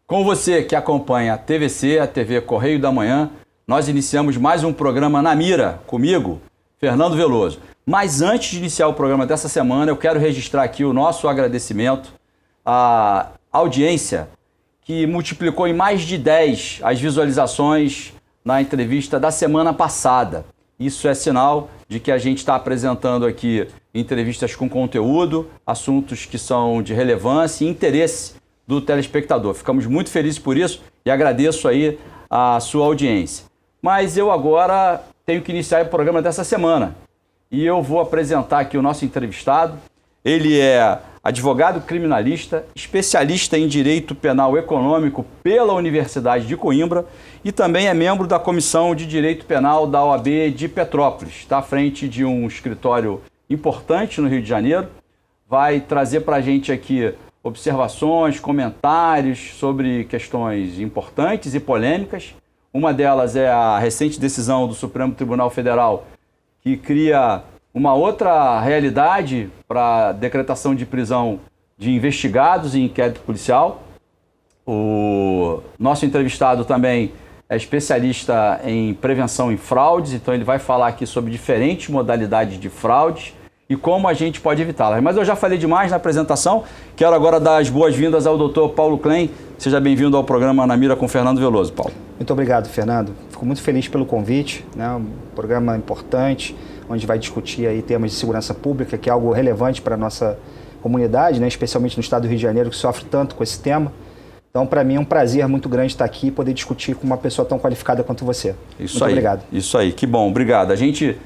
Com você que acompanha a TVC, a TV Correio da Manhã, nós iniciamos mais um programa Na Mira, comigo, Fernando Veloso. Mas antes de iniciar o programa dessa semana, eu quero registrar aqui o nosso agradecimento à audiência que multiplicou em mais de 10 as visualizações na entrevista da semana passada. Isso é sinal de que a gente está apresentando aqui entrevistas com conteúdo, assuntos que são de relevância e interesse do telespectador. Ficamos muito felizes por isso e agradeço aí a sua audiência. Mas eu agora tenho que iniciar o programa dessa semana e eu vou apresentar aqui o nosso entrevistado. Ele é advogado criminalista, especialista em Direito Penal Econômico pela Universidade de Coimbra e também é membro da Comissão de Direito Penal da OAB de Petrópolis. Está à frente de um escritório importante no Rio de Janeiro. Vai trazer para a gente aqui observações, comentários sobre questões importantes e polêmicas. Uma delas é a recente decisão do Supremo Tribunal Federal que cria uma outra realidade para a decretação de prisão de investigados em inquérito policial. O nosso entrevistado também é especialista em prevenção em fraudes, então ele vai falar aqui sobre diferentes modalidades de fraudes e como a gente pode evitá-las. Mas eu já falei demais na apresentação, quero agora dar as boas-vindas ao Dr. Paulo Klein. Seja bem-vindo ao programa Na Mira com Fernando Veloso, Paulo. Muito obrigado, Fernando. Fico muito feliz pelo convite, né? Um programa importante, onde vai discutir aí temas de segurança pública, que é algo relevante para a nossa comunidade, né? Especialmente no estado do Rio de Janeiro, que sofre tanto com esse tema. Então, para mim, é um prazer muito grande estar aqui e poder discutir com uma pessoa tão qualificada quanto você. Muito obrigado. Isso aí, que bom, obrigado. A gente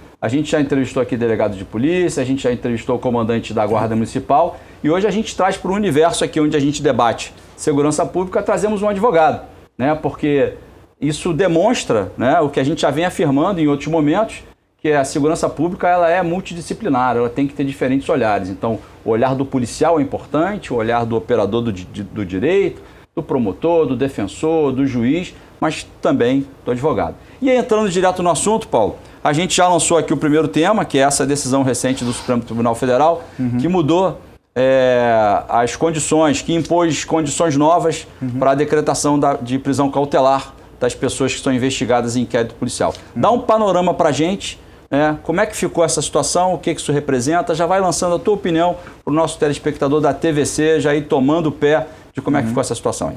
já entrevistou aqui delegado de polícia, a gente já entrevistou o comandante da Guarda Municipal e hoje a gente traz para o universo aqui onde a gente debate segurança pública, trazemos um advogado, né? Porque isso demonstra, né, o que a gente já vem afirmando em outros momentos, que a segurança pública ela é multidisciplinar, ela tem que ter diferentes olhares. Então, o olhar do policial é importante, o olhar do operador do direito, do promotor, do defensor, do juiz, mas também do advogado. E aí, entrando direto no assunto, Paulo, a gente já lançou aqui o primeiro tema, que é essa decisão recente do Supremo Tribunal Federal, que mudou as condições, que impôs condições novas para a decretação de prisão cautelar das pessoas que são investigadas em inquérito policial. Dá um panorama para a gente, como é que ficou essa situação, o que isso representa, já vai lançando a tua opinião para o nosso telespectador da TVC, já ir tomando o pé de como é que ficou essa situação aí.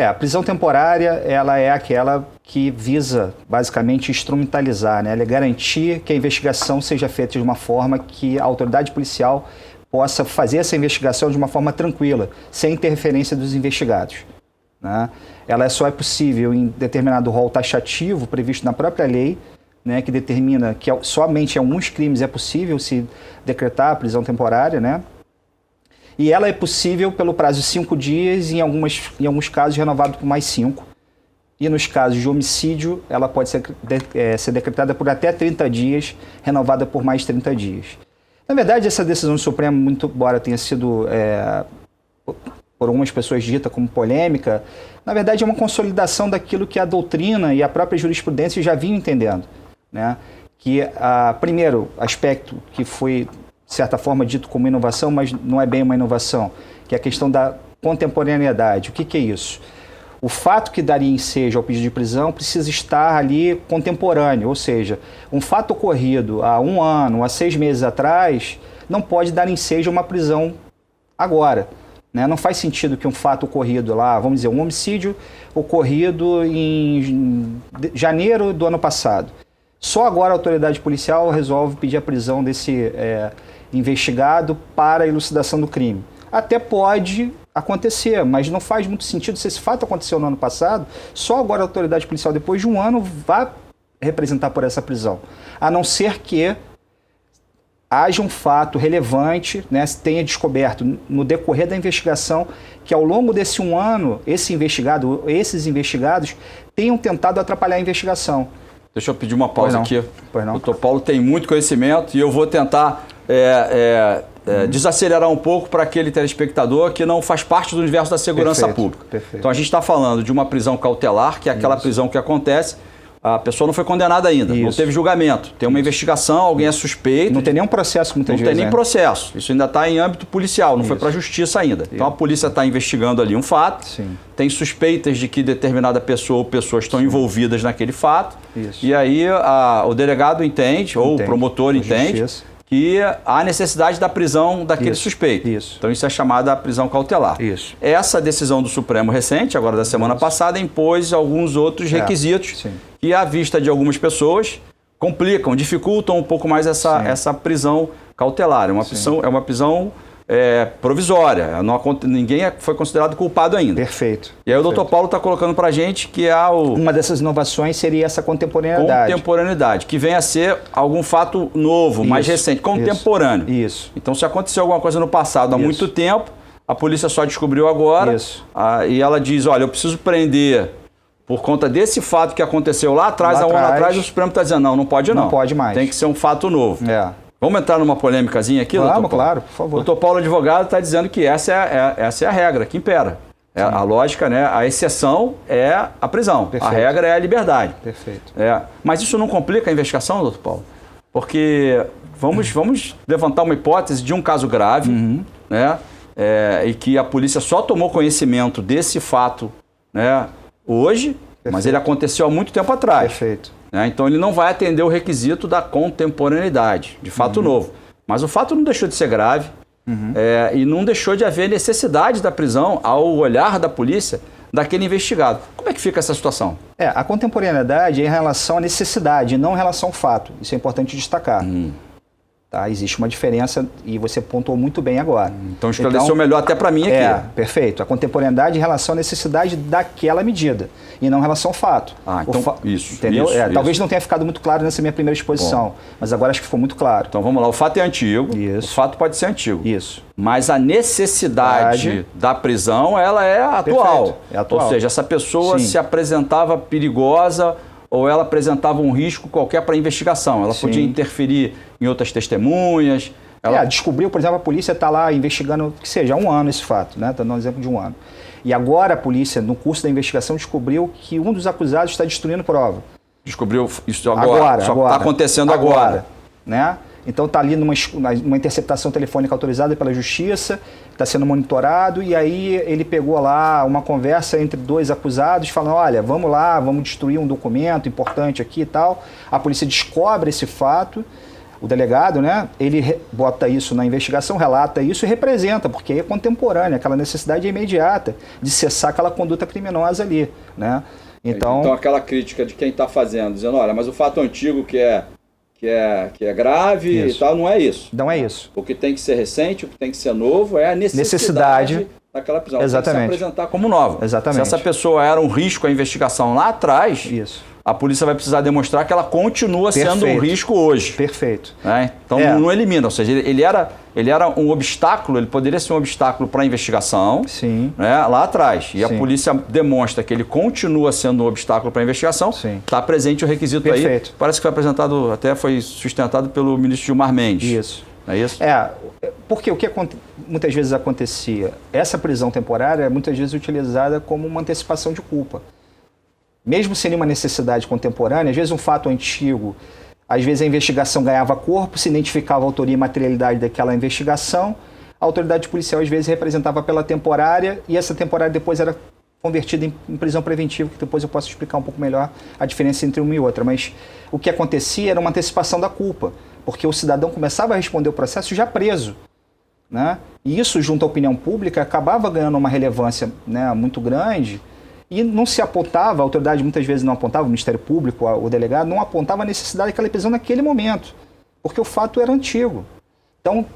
A prisão temporária, ela é aquela que visa, basicamente, instrumentalizar, né? Ela é garantir que a investigação seja feita de uma forma que a autoridade policial possa fazer essa investigação de uma forma tranquila, sem interferência dos investigados, né? Ela só é possível em determinado rol taxativo previsto na própria lei, né, que determina que somente em alguns crimes é possível se decretar a prisão temporária, né? E ela é possível pelo prazo de 5 dias e em alguns casos renovado por mais 5. E nos casos de homicídio, ela pode ser decretada por até 30 dias, renovada por mais 30 dias. Na verdade, essa decisão do Supremo, muito embora tenha sido, por algumas pessoas dita como polêmica, na verdade é uma consolidação daquilo que a doutrina e a própria jurisprudência já vinham entendendo, né? Que, primeiro aspecto que foi, de certa forma, dito como inovação, mas não é bem uma inovação, que é a questão da contemporaneidade. O que é isso? O fato que daria ensejo ao pedido de prisão precisa estar ali contemporâneo, ou seja, um fato ocorrido há 1 ano, há 6 meses atrás, não pode dar ensejo a uma prisão agora, né? Não faz sentido que um fato ocorrido lá, vamos dizer, um homicídio ocorrido em janeiro do ano passado. Só agora a autoridade policial resolve pedir a prisão desse investigado para a elucidação do crime. Até pode acontecer, mas não faz muito sentido se esse fato aconteceu no ano passado, só agora a autoridade policial, depois de 1 ano, vai representar por essa prisão. A não ser que haja um fato relevante, né, tenha descoberto no decorrer da investigação que ao longo desse 1 ano, esses investigados tenham tentado atrapalhar a investigação. Deixa eu pedir uma pausa aqui. Pois não. O doutor Paulo tem muito conhecimento e eu vou tentar desacelerar um pouco para aquele telespectador que não faz parte do universo da segurança pública. Perfeito. Então a gente está falando de uma prisão cautelar, que é aquela prisão que acontece a pessoa não foi condenada ainda, não Isso. teve julgamento. Tem uma investigação, alguém é suspeito. Não tem nenhum processo muitas vezes. Não tem nem processo. Isso ainda está em âmbito policial, não foi para a justiça ainda. Então a polícia está investigando ali um fato, Sim. tem suspeitas de que determinada pessoa ou pessoas estão envolvidas naquele fato. Isso. E aí o delegado entende, ou o promotor entende, justiça. que há necessidade da prisão daquele suspeito. Isso. Então isso é chamada prisão cautelar. Isso. Essa decisão do Supremo recente, agora da semana passada, impôs alguns outros requisitos sim. que, à vista de algumas pessoas, complicam, dificultam um pouco mais essa prisão cautelar. É uma prisão provisória. Ninguém foi considerado culpado ainda. Perfeito. E aí o doutor Paulo está colocando para a gente que há uma dessas inovações seria essa contemporaneidade. Contemporaneidade, que vem a ser algum fato novo, mais recente, contemporâneo. Isso. Então, se aconteceu alguma coisa no passado há muito tempo, a polícia só descobriu agora. Isso. E ela diz, olha, eu preciso prender por conta desse fato que aconteceu lá atrás, há um ano atrás, o Supremo está dizendo, não pode não. Não pode mais. Tem que ser um fato novo. Vamos entrar numa polêmicazinha aqui, doutor Paulo? Claro, por favor. O doutor Paulo, advogado, está dizendo que essa é a regra que impera. A lógica, né? A exceção é a prisão. Perfeito. A regra é a liberdade. Perfeito. Mas isso não complica a investigação, doutor Paulo? Porque vamos levantar uma hipótese de um caso grave, né? E que a polícia só tomou conhecimento desse fato, né, hoje, mas ele aconteceu há muito tempo atrás. Perfeito. Então ele não vai atender o requisito da contemporaneidade, de fato novo. Mas o fato não deixou de ser grave e não deixou de haver necessidade da prisão ao olhar da polícia daquele investigado. Como é que fica essa situação? A contemporaneidade é em relação à necessidade, não em relação ao fato. Isso é importante destacar. Tá? Existe uma diferença e você pontuou muito bem agora. Então esclareceu melhor até para mim aqui. Perfeito. A contemporaneidade em relação à necessidade daquela medida e não em relação ao fato. Então isso. Entendeu? Talvez não tenha ficado muito claro nessa minha primeira exposição, mas agora acho que ficou muito claro. Então vamos lá, o fato é antigo, o fato pode ser antigo. Isso. Mas a necessidade da prisão, ela é atual. Perfeito. É atual. Ou seja, essa pessoa se apresentava perigosa ou ela apresentava um risco qualquer para a investigação. Ela podia interferir em outras testemunhas. Descobriu, por exemplo, a polícia está lá investigando, que seja, há um ano esse fato, né? Está dando um exemplo de um ano. E agora a polícia, no curso da investigação, descobriu que um dos acusados está destruindo prova. Descobriu isso agora? Só está acontecendo agora. Né? Então está ali numa interceptação telefônica autorizada pela justiça, está sendo monitorado, e aí ele pegou lá uma conversa entre dois acusados, falando, olha, vamos lá, vamos destruir um documento importante aqui e tal. A polícia descobre esse fato, o delegado, né, ele bota isso na investigação, relata isso e representa, porque é contemporânea, aquela necessidade é imediata de cessar aquela conduta criminosa ali. Né? Então aquela crítica de quem está fazendo, dizendo, olha, mas o fato antigo que é grave e tal, não é isso. Não é isso. O que tem que ser recente, o que tem que ser novo é a necessidade daquela prisão. Exatamente. Tem que se apresentar como nova. Exatamente. Se essa pessoa era um risco à investigação lá atrás, a polícia vai precisar demonstrar que ela continua sendo um risco hoje. Perfeito. Então não elimina, ou seja, ele era um obstáculo, ele poderia ser um obstáculo para a investigação. Sim. Lá atrás. E a polícia demonstra que ele continua sendo um obstáculo para a investigação. Está presente o requisito aí. Parece que foi apresentado, até foi sustentado pelo ministro Gilmar Mendes. Isso. É isso? Porque o que muitas vezes acontecia, essa prisão temporária é muitas vezes utilizada como uma antecipação de culpa. Mesmo sem nenhuma necessidade contemporânea, às vezes um fato antigo, às vezes a investigação ganhava corpo, se identificava a autoria e materialidade daquela investigação, a autoridade policial às vezes representava pela temporária e essa temporária depois era convertida em prisão preventiva, que depois eu posso explicar um pouco melhor a diferença entre uma e outra. Mas o que acontecia era uma antecipação da culpa, porque o cidadão começava a responder o processo já preso. Né? E isso, junto à opinião pública, acabava ganhando uma relevância, né, muito grande. E não se apontava, a autoridade muitas vezes não apontava, o Ministério Público, o delegado, não apontava a necessidade daquela prisão naquele momento, porque o fato era antigo. Então,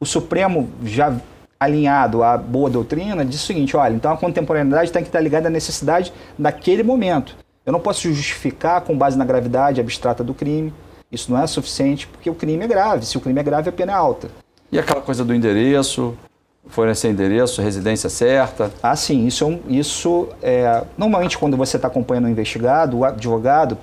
o Supremo, já alinhado à boa doutrina, diz o seguinte, olha, então a contemporaneidade tem que estar ligada à necessidade daquele momento. Eu não posso justificar com base na gravidade abstrata do crime, isso não é suficiente, porque o crime é grave, se o crime é grave, a pena é alta. E aquela coisa do endereço... fornecer endereço, residência certa? Sim, isso normalmente quando você está acompanhando o investigado, o advogado,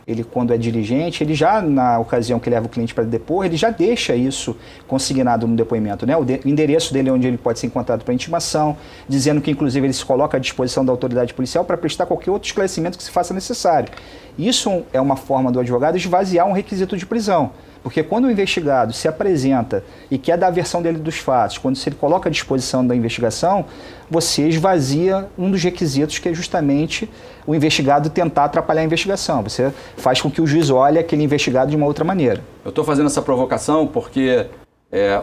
ele quando é dirigente, ele já, na ocasião que leva o cliente para depor, ele já deixa isso consignado no depoimento, né? O endereço dele é onde ele pode ser encontrado para intimação, dizendo que, inclusive, ele se coloca à disposição da autoridade policial para prestar qualquer outro esclarecimento que se faça necessário. Isso é uma forma do advogado esvaziar um requisito de prisão. Porque quando o investigado se apresenta e quer dar a versão dele dos fatos, quando se ele coloca à disposição da investigação, você esvazia um dos requisitos, que é justamente o investigado tentar atrapalhar a investigação. Você faz com que o juiz olhe aquele investigado de uma outra maneira. Eu estou fazendo essa provocação porque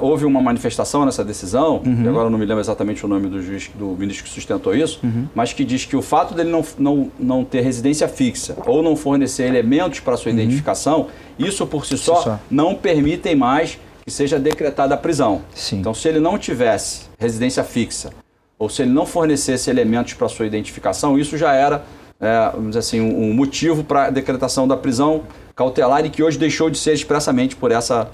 houve uma manifestação nessa decisão, e agora eu não me lembro exatamente o nome do juiz, do ministro que sustentou isso, mas que diz que o fato dele não ter residência fixa ou não fornecer elementos para sua identificação, isso por si só não permitem mais que seja decretada a prisão. Sim. Então, se ele não tivesse residência fixa ou se ele não fornecesse elementos para sua identificação, isso já era, vamos dizer assim, um motivo para a decretação da prisão cautelar, e que hoje deixou de ser expressamente por essa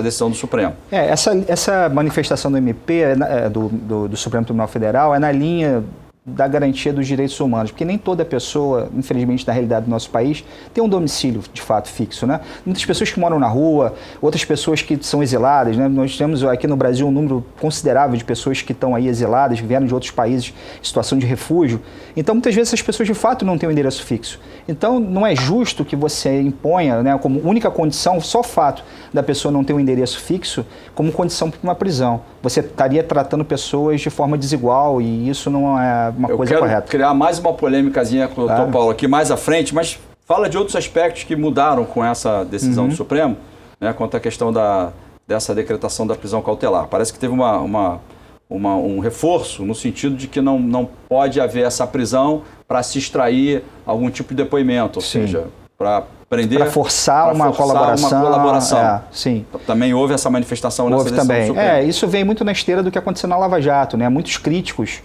decisão do Supremo. Essa manifestação do MP, do Supremo Tribunal Federal, é na linha da garantia dos direitos humanos, porque nem toda pessoa, infelizmente, na realidade do nosso país, tem um domicílio, de fato, fixo, né? Muitas pessoas que moram na rua, outras pessoas que são exiladas, né? Nós temos aqui no Brasil um número considerável de pessoas que estão aí exiladas, que vieram de outros países em situação de refúgio. Então, muitas vezes, essas pessoas, de fato, não têm um endereço fixo. Então, não é justo que você imponha, né, como única condição, só o fato da pessoa não ter um endereço fixo, como condição para uma prisão. Você estaria tratando pessoas de forma desigual, e isso não é uma coisa correta. Eu quero criar mais uma polêmicazinha com o Dr. Paulo aqui mais à frente, mas fala de outros aspectos que mudaram com essa decisão do Supremo, né, quanto à questão dessa decretação da prisão cautelar. Parece que teve um reforço no sentido de que não pode haver essa prisão para se extrair algum tipo de depoimento, ou seja, para prender... Para forçar uma colaboração. Sim. Também houve essa manifestação nessa decisão do Supremo. Isso vem muito na esteira do que aconteceu na Lava Jato, né? Muitos críticos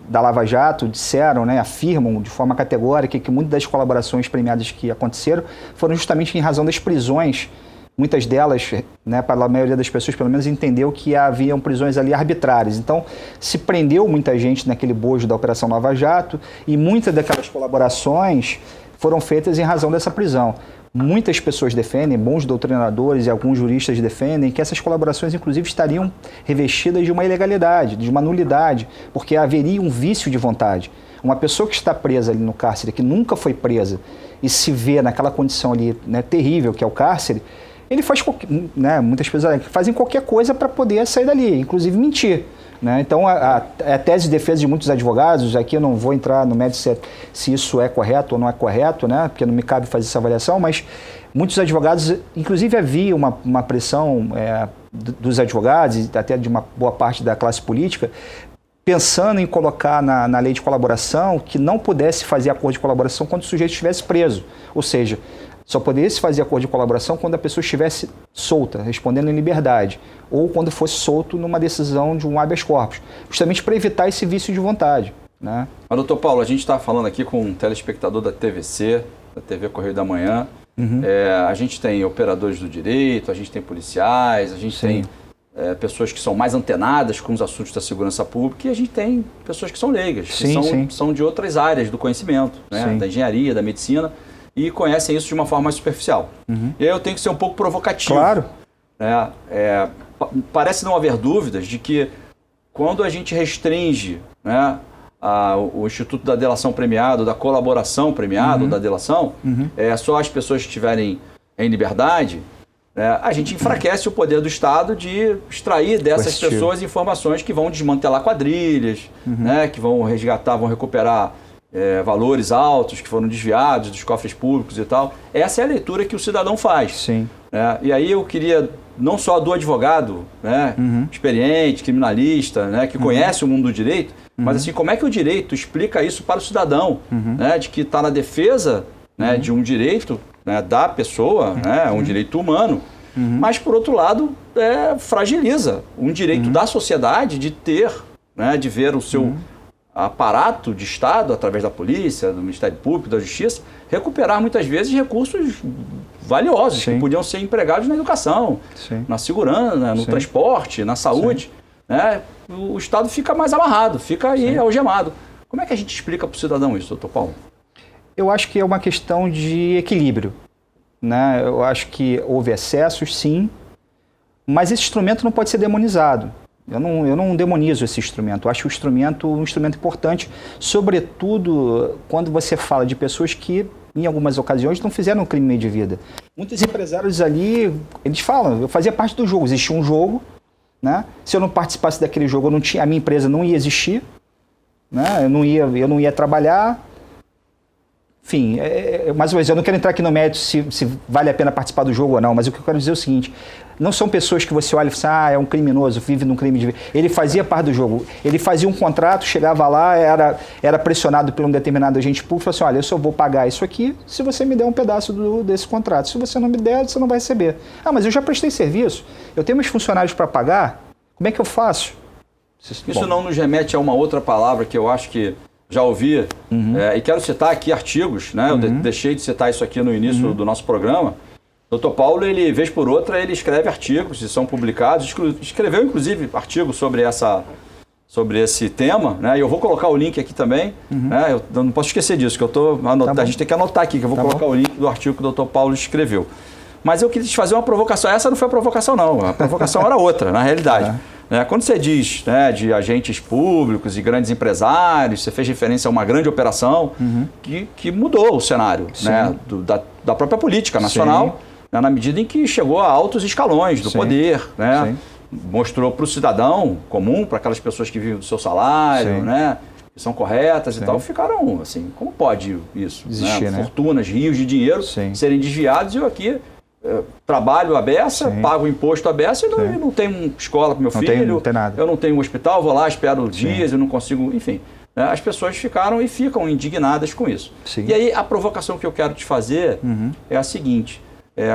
da Lava Jato disseram, né, afirmam de forma categórica que muitas das colaborações premiadas que aconteceram foram justamente em razão das prisões. Muitas delas, né, para a maioria das pessoas, pelo menos, entendeu que haviam prisões ali arbitrárias. Então, se prendeu muita gente naquele bojo da Operação Lava Jato, e muitas daquelas colaborações foram feitas em razão dessa prisão. Muitas pessoas defendem, bons doutrinadores e alguns juristas defendem, que essas colaborações, inclusive, estariam revestidas de uma ilegalidade, de uma nulidade, porque haveria um vício de vontade. Uma pessoa que está presa ali no cárcere, que nunca foi presa, e se vê naquela condição ali, né, terrível que é o cárcere, ele faz, né, muitas pessoas fazem qualquer coisa para poder sair dali, inclusive mentir. Né? Então, a tese de defesa de muitos advogados, aqui eu não vou entrar no mérito se isso é correto ou não é correto, né? Porque não me cabe fazer essa avaliação, mas muitos advogados, inclusive havia uma pressão dos advogados e até de uma boa parte da classe política, pensando em colocar na lei de colaboração que não pudesse fazer acordo de colaboração quando o sujeito estivesse preso. Ou seja, só poderia se fazer acordo de colaboração quando a pessoa estivesse solta, respondendo em liberdade, ou quando fosse solto numa decisão de um habeas corpus, justamente para evitar esse vício de vontade. Né? Mas, doutor Paulo, a gente está falando aqui com um telespectador da TVC, da TV Correio da Manhã. A gente tem operadores do direito, a gente tem policiais, a gente tem pessoas que são mais antenadas com os assuntos da segurança pública, e a gente tem pessoas que são leigas, que são de outras áreas do conhecimento, né? Da engenharia, da medicina, e conhecem isso de uma forma mais superficial. E aí eu tenho que ser um pouco provocativo. Claro. Parece não haver dúvidas de que quando a gente restringe, né, o Instituto da Delação Premiada, da colaboração premiada, da delação, só as pessoas que estiverem em liberdade, a gente enfraquece o poder do Estado de extrair dessas pessoas informações que vão desmantelar quadrilhas, né, que vão resgatar, vão recuperar valores altos que foram desviados dos cofres públicos e tal. Essa é a leitura que o cidadão faz. Sim. E aí eu queria, não só do advogado, né, experiente, criminalista, né, que conhece o mundo do direito, mas assim, como é que o direito explica isso para o cidadão, né, de que está na defesa, né, de um direito, né, da pessoa, né, um direito humano, mas por outro lado fragiliza um direito da sociedade de ter, né, de ver o seu aparato de Estado, através da polícia, do Ministério Público, da Justiça, recuperar muitas vezes recursos valiosos que podiam ser empregados na educação, na segurança, no transporte, na saúde. Né? O Estado fica mais amarrado, fica aí algemado. Como é que a gente explica para o cidadão isso, doutor Paulo? Eu acho que é uma questão de equilíbrio, né? Eu acho que houve excessos, sim, mas esse instrumento não pode ser demonizado. Eu não demonizo esse instrumento. Eu acho o instrumento um instrumento importante, sobretudo quando você fala de pessoas que, em algumas ocasiões, não fizeram um crime meio de vida. Muitos empresários ali, eles falam, eu fazia parte do jogo, existia um jogo, né? Se eu não participasse daquele jogo, a minha empresa não ia existir, né? Eu não ia trabalhar. Enfim, mais uma vez, eu não quero entrar aqui no mérito se vale a pena participar do jogo ou não, mas o que eu quero dizer é o seguinte, não são pessoas que você olha e fala assim, é um criminoso, vive num crime de vida. Ele fazia parte do jogo, ele fazia um contrato, chegava lá, era pressionado por um determinado agente público, falou assim, olha, eu só vou pagar isso aqui se você me der um pedaço desse contrato. Se você não me der, você não vai receber. Ah, mas eu já prestei serviço, eu tenho meus funcionários para pagar, como é que eu faço? Isso não nos remete a uma outra palavra que eu acho que já ouvi, e quero citar aqui artigos, né? Eu deixei de citar isso aqui no início do nosso programa. O Dr. Paulo, ele, vez por outra, ele escreve artigos e são publicados. Escreveu, inclusive, artigos sobre esse tema, né? E eu vou colocar o link aqui também. Né? Eu não posso esquecer disso, que a gente tem que anotar aqui, que eu vou colocar o link do artigo que o Dr. Paulo escreveu. Mas eu quis fazer uma provocação. Essa não foi a provocação, não. A provocação era outra, na realidade. Quando você diz, né, de agentes públicos e grandes empresários, você fez referência a uma grande operação que mudou o cenário, né, da própria política nacional, né, na medida em que chegou a altos escalões do poder, né, mostrou para o cidadão comum, para aquelas pessoas que vivem do seu salário, né, que são corretas e tal, ficaram assim, como pode isso? Existir, né? Fortunas, rios de dinheiro serem desviados e eu aqui... trabalho à beça, pago imposto à beça e não tenho escola para meu filho, não tem nada. Eu não tenho um hospital, vou lá, espero dias, eu não consigo, enfim. Né, as pessoas ficaram e ficam indignadas com isso. E aí a provocação que eu quero te fazer é a seguinte,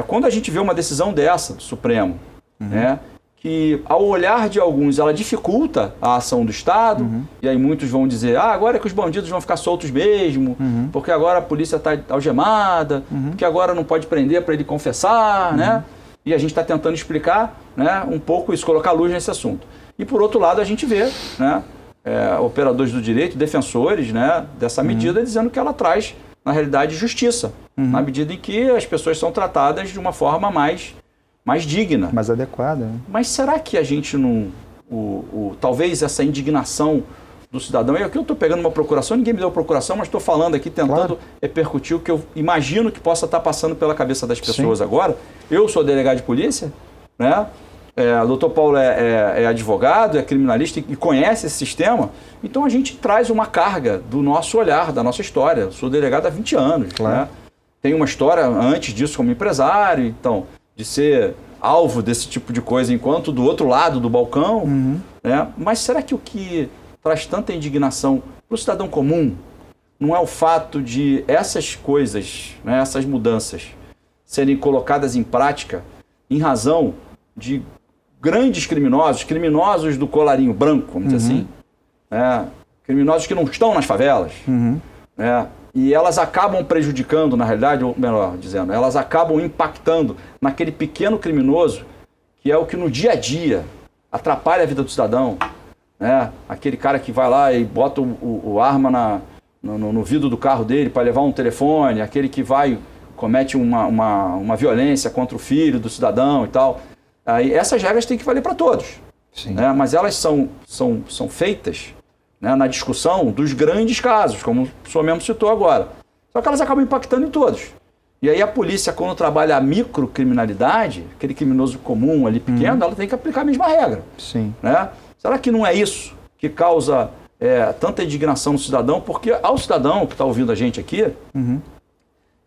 quando a gente vê uma decisão dessa do Supremo, né, que ao olhar de alguns ela dificulta a ação do Estado, e aí muitos vão dizer, agora é que os bandidos vão ficar soltos mesmo, porque agora a polícia está algemada, porque agora não pode prender para ele confessar, né? E a gente está tentando explicar, né, um pouco isso, colocar luz nesse assunto. E por outro lado a gente vê, né, operadores do direito, defensores, né, dessa medida, dizendo que ela traz, na realidade, justiça, na medida em que as pessoas são tratadas de uma forma mais digna. Mais adequada. Né? Mas será que a gente não... talvez essa indignação do cidadão... Aqui eu estou pegando uma procuração, ninguém me deu procuração, mas estou falando aqui, tentando repercutir o que eu imagino que possa estar passando pela cabeça das pessoas agora. Eu sou delegado de polícia, né? O Dr. Paulo é advogado, é criminalista e conhece esse sistema. Então a gente traz uma carga do nosso olhar, da nossa história. Eu sou delegado há 20 anos. Né? Tenho uma história antes disso como empresário, então... de ser alvo desse tipo de coisa enquanto do outro lado do balcão, né? Mas será que o que traz tanta indignação para o cidadão comum não é o fato de essas coisas, né, essas mudanças, serem colocadas em prática em razão de grandes criminosos do colarinho branco, vamos dizer assim, né? Criminosos que não estão nas favelas, né? E elas acabam prejudicando, na realidade, ou melhor dizendo, elas acabam impactando naquele pequeno criminoso que é o que no dia a dia atrapalha a vida do cidadão. Né? Aquele cara que vai lá e bota o arma no vidro do carro dele para levar um telefone, aquele que comete uma violência contra o filho do cidadão e tal. Aí, essas regras têm que valer para todos. Né? Mas elas são feitas... né, na discussão dos grandes casos, como o senhor mesmo citou agora. Só que elas acabam impactando em todos. E aí a polícia, quando trabalha a microcriminalidade, aquele criminoso comum ali pequeno, ela tem que aplicar a mesma regra. Né? Será que não é isso que causa tanta indignação no cidadão? Porque ao cidadão que está ouvindo a gente aqui,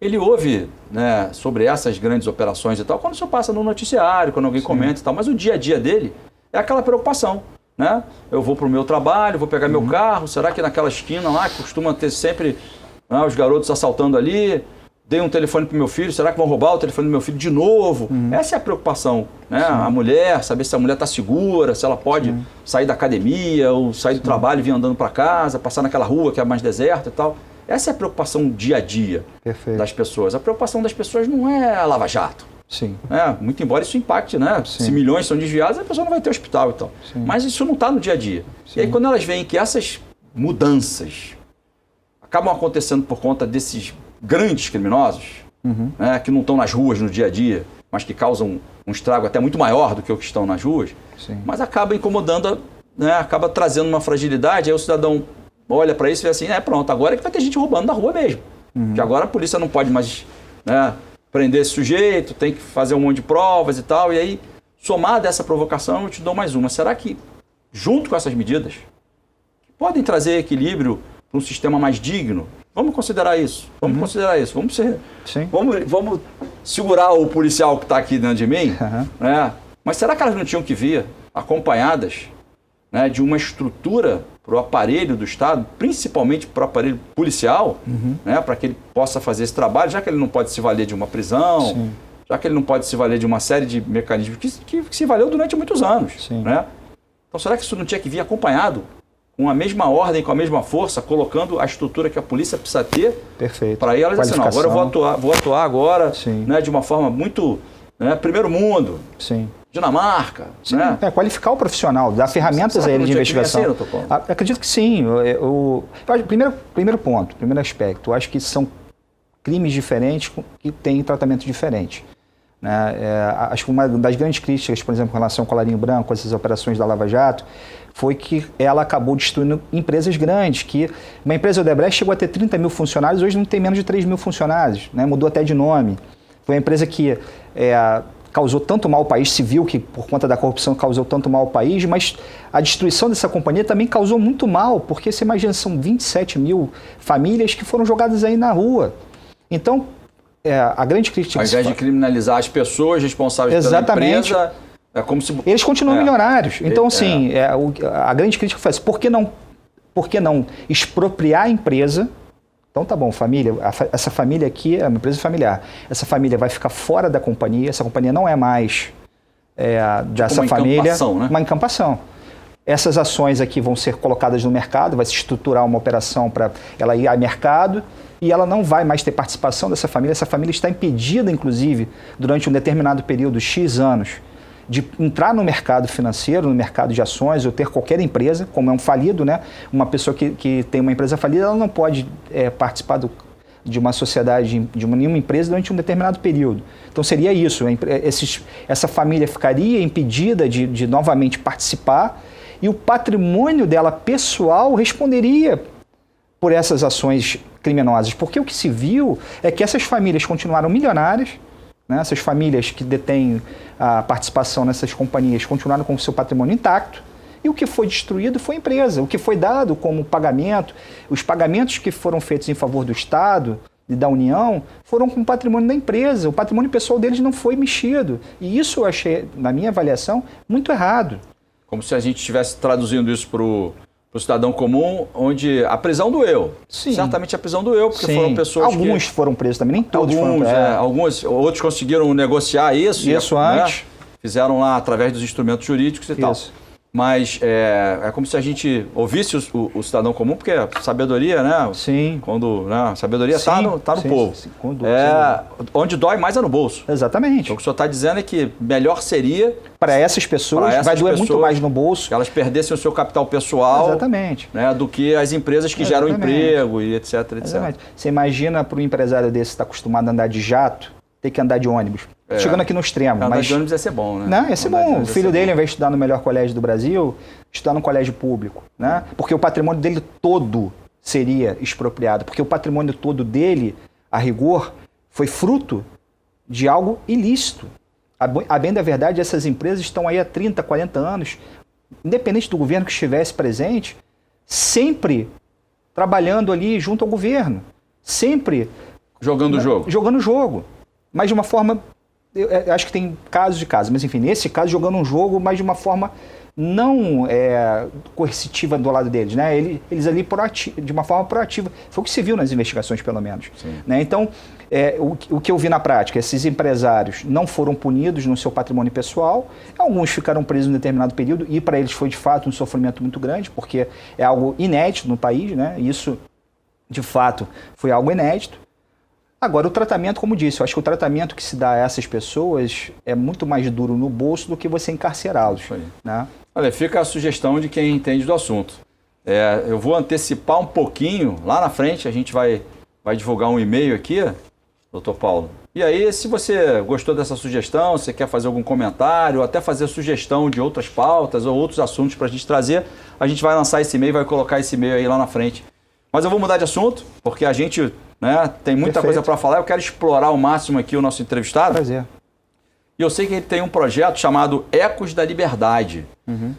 ele ouve, né, sobre essas grandes operações e tal, quando o senhor passa no noticiário, quando alguém comenta e tal, mas o dia a dia dele é aquela preocupação. Né? Eu vou para o meu trabalho, vou pegar meu carro, será que naquela esquina lá costuma ter sempre os garotos assaltando ali, dei um telefone para o meu filho, será que vão roubar o telefone do meu filho de novo? Essa é a preocupação, né? A mulher, saber se a mulher está segura, se ela pode sair da academia ou sair do trabalho e vir andando para casa, passar naquela rua que é mais deserta e tal. Essa é a preocupação dia a dia das pessoas. A preocupação das pessoas não é a Lava Jato. Muito embora isso impacte, né? Se milhões são desviados, a pessoa não vai ter hospital e tal. Mas isso não está no dia a dia. E aí quando elas veem que essas mudanças acabam acontecendo por conta desses grandes criminosos, né, que não estão nas ruas no dia a dia, mas que causam um estrago até muito maior do que os que estão nas ruas, mas acaba incomodando, né, acaba trazendo uma fragilidade, aí o cidadão olha para isso e vê assim, pronto, agora é que vai ter gente roubando na rua mesmo. Porque agora a polícia não pode mais, né, prender esse sujeito, tem que fazer um monte de provas e tal, e aí, somada essa provocação, eu te dou mais uma. Será que, junto com essas medidas, que podem trazer equilíbrio para um sistema mais digno, vamos considerar isso, vamos segurar o policial que está aqui dentro de mim, né? Mas será que elas não tinham que vir acompanhadas, né, de uma estrutura para o aparelho do Estado, principalmente para o aparelho policial, né, para que ele possa fazer esse trabalho, já que ele não pode se valer de uma prisão, já que ele não pode se valer de uma série de mecanismos que se valeu durante muitos anos. Né? Então, será que isso não tinha que vir acompanhado, com a mesma ordem, com a mesma força, colocando a estrutura que a polícia precisa ter para aí ela dizer assim, não, agora eu vou atuar agora, né, de uma forma muito, né, primeiro mundo. Dinamarca. Né? Qualificar o profissional, dar ferramentas a ele de investigação. Acredito que sim. Primeiro ponto, primeiro aspecto, eu acho que são crimes diferentes que têm tratamento diferente. Né? Acho que uma das grandes críticas, por exemplo, em relação ao colarinho branco, essas operações da Lava Jato, foi que ela acabou destruindo empresas grandes, que uma empresa Odebrecht chegou a ter 30 mil funcionários, hoje não tem menos de 3 mil funcionários, né? Mudou até de nome. Foi uma empresa que causou tanto mal ao país, se viu que por conta da corrupção causou tanto mal ao país, mas a destruição dessa companhia também causou muito mal, porque você imagina, são 27 mil famílias que foram jogadas aí na rua. Então, a grande crítica... Ao invés de criminalizar as pessoas responsáveis pela empresa, é como se... Eles continuam milionários. Então, assim, a grande crítica foi assim, por que não expropriar a empresa? Então tá bom, família, essa família aqui é uma empresa familiar. Essa família vai ficar fora da companhia, essa companhia não é mais dessa família. Né? Uma encampação. Essas ações aqui vão ser colocadas no mercado, vai se estruturar uma operação para ela ir ao mercado e ela não vai mais ter participação dessa família. Essa família está impedida, inclusive, durante um determinado período, X anos, de entrar no mercado financeiro, no mercado de ações, ou ter qualquer empresa, como é um falido, né? Uma pessoa que tem uma empresa falida, ela não pode participar de uma sociedade, de nenhuma empresa durante um determinado período. Então seria isso, essa família ficaria impedida de novamente participar e o patrimônio dela pessoal responderia por essas ações criminosas, porque o que se viu é que essas famílias continuaram milionárias, né? Essas famílias que detêm a participação nessas companhias continuaram com o seu patrimônio intacto e o que foi destruído foi a empresa. O que foi dado como pagamento, os pagamentos que foram feitos em favor do Estado e da União foram com o patrimônio da empresa. O patrimônio pessoal deles não foi mexido. E isso eu achei, na minha avaliação, muito errado. Como se a gente estivesse traduzindo isso para o cidadão comum, onde a prisão doeu. Sim. Certamente a prisão doeu, porque foram pessoas Alguns foram presos também, nem todos foram presos. Outros conseguiram negociar isso. Isso antes. Fizeram lá através dos instrumentos jurídicos e tal. Mas é como se a gente ouvisse o cidadão comum, porque a sabedoria, né? Sim. A sabedoria está no povo. Onde dói mais é no bolso. Exatamente. Então, o que o senhor está dizendo é que melhor seria... Para essas pessoas, vai doer muito mais no bolso. Que elas perdessem o seu capital pessoal. Exatamente. Né, do que as empresas que geram emprego e etc. Exatamente. Você imagina para um empresário desse que está acostumado a andar de jato, ter que andar de ônibus. Chegando aqui no extremo. Andar de ônibus ia ser bom, né? Não, ia ser bom. O filho dele, ao invés de estudar no melhor colégio do Brasil, estudar no colégio público. Né? Porque o patrimônio dele todo seria expropriado. Porque o patrimônio todo dele, a rigor, foi fruto de algo ilícito. A bem da verdade, essas empresas estão aí há 30, 40 anos, independente do governo que estivesse presente, sempre trabalhando ali junto ao governo. Sempre... Jogando o jogo. Jogando o jogo. Mas de uma forma... Eu acho que tem casos de casos, mas enfim, nesse caso jogando um jogo, mas de uma forma não coercitiva do lado deles, né? Eles ali de uma forma proativa. Foi o que se viu nas investigações, pelo menos. Né? Então, o que eu vi na prática, esses empresários não foram punidos no seu patrimônio pessoal, alguns ficaram presos em determinado período, e para eles foi de fato um sofrimento muito grande, porque é algo inédito no país, né? Isso, de fato, foi algo inédito. Agora, o tratamento, como disse, eu acho que o tratamento que se dá a essas pessoas é muito mais duro no bolso do que você encarcerá-los. Né? Olha, fica a sugestão de quem entende do assunto. Eu vou antecipar um pouquinho, lá na frente a gente vai vai divulgar um e-mail aqui, doutor Paulo. E aí, se você gostou dessa sugestão, você quer fazer algum comentário, ou até fazer sugestão de outras pautas ou outros assuntos para a gente trazer, a gente vai lançar esse e-mail, vai colocar esse e-mail aí lá na frente. Mas eu vou mudar de assunto, porque a gente, né, tem muita coisa para falar. Eu quero explorar ao máximo aqui o nosso entrevistado. Prazer. E eu sei que ele tem um projeto chamado Ecos da Liberdade.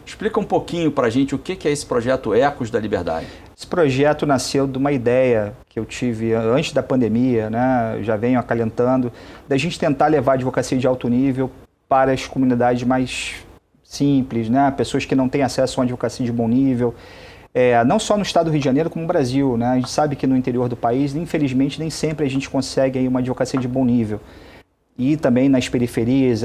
Explica um pouquinho para a gente o que é esse projeto Ecos da Liberdade. Esse projeto nasceu de uma ideia que eu tive antes da pandemia, né? Eu já venho acalentando, da gente tentar levar a advocacia de alto nível para as comunidades mais simples, né? Pessoas que não têm acesso a uma advocacia de bom nível. Não só no estado do Rio de Janeiro, como no Brasil, né? A gente sabe que no interior do país, infelizmente, nem sempre a gente consegue aí uma advocacia de bom nível. E também nas periferias,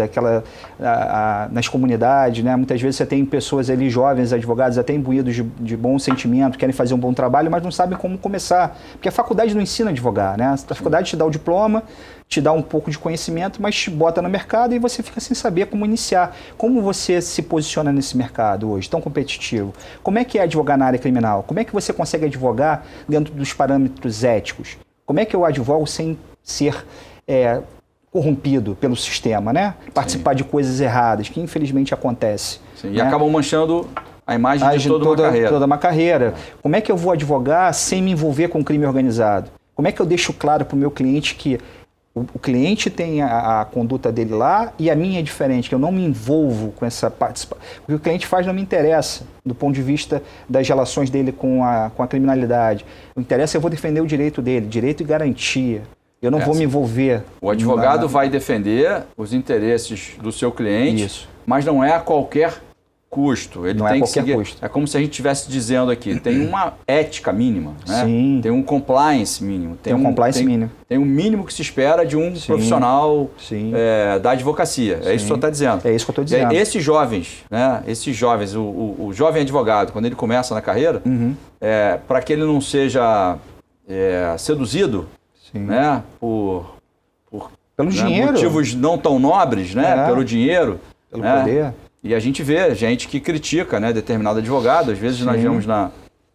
nas comunidades, né? Muitas vezes você tem pessoas ali, jovens advogados, até imbuídos de bom sentimento, querem fazer um bom trabalho, mas não sabem como começar. Porque a faculdade não ensina a advogar, né? A faculdade te dá o diploma, te dá um pouco de conhecimento, mas te bota no mercado e você fica sem saber como iniciar. Como você se posiciona nesse mercado hoje, tão competitivo? Como é que é advogar na área criminal? Como é que você consegue advogar dentro dos parâmetros éticos? Como é que eu advogo sem ser corrompido pelo sistema, né? Participar de coisas erradas, que infelizmente acontece. Sim, né? E acabam manchando a imagem de toda uma carreira. Como é que eu vou advogar sem me envolver com o crime organizado? Como é que eu deixo claro para o meu cliente que o cliente tem a conduta dele lá e a minha é diferente, que eu não me envolvo com essa participação. O que o cliente faz não me interessa, do ponto de vista das relações dele com a criminalidade. O interesse é eu vou defender o direito dele, direito e garantia. Eu não vou me envolver. O advogado vai defender os interesses do seu cliente, mas não é a qualquer custo. Ele tem que seguir. Custo. É como se a gente estivesse dizendo aqui, tem uma ética mínima, né? Sim. Tem um compliance mínimo. Tem um compliance mínimo. Tem um mínimo que se espera de um profissional da advocacia. É isso que o senhor está dizendo. É isso que eu estou dizendo. E esses jovens, né? O jovem advogado, quando ele começa na carreira, para que ele não seja seduzido, né? Pelo dinheiro. Motivos não tão nobres, né? Pelo dinheiro. Pelo poder. E a gente vê gente que critica, né, determinado advogado. Às vezes nós vemos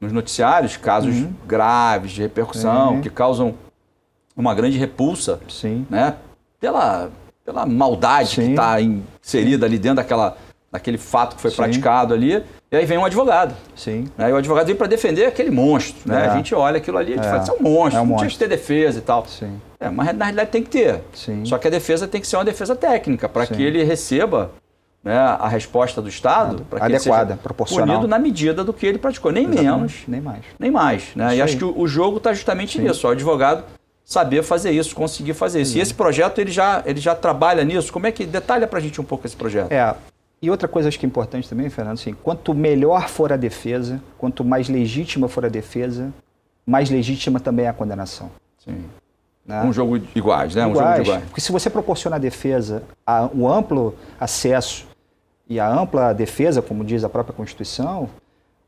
nos noticiários casos graves de repercussão que causam uma grande repulsa, né? Pela maldade que está inserida ali dentro daquele fato que foi praticado ali. E aí vem um advogado. Né? E o advogado vem para defender aquele monstro. Né? A gente olha aquilo ali e fala, isso é um monstro, não tinha que ter defesa e tal. Mas na realidade tem que ter. Só que a defesa tem que ser uma defesa técnica, para que ele receba, né, a resposta do Estado, para que adequada, ele seja proporcional, punido na medida do que ele praticou. Nem menos, nem mais. Né? E acho que o jogo está justamente nisso. O advogado saber fazer isso, conseguir fazer isso. E esse projeto, ele já trabalha nisso. Como é que... Detalha para a gente um pouco esse projeto. E outra coisa acho que é importante também, Fernando, assim, quanto melhor for a defesa, quanto mais legítima for a defesa, mais legítima também é a condenação. Né? Um jogo iguais, né? Um jogo de iguais. Porque se você proporciona à defesa o amplo acesso e a ampla defesa, como diz a própria Constituição,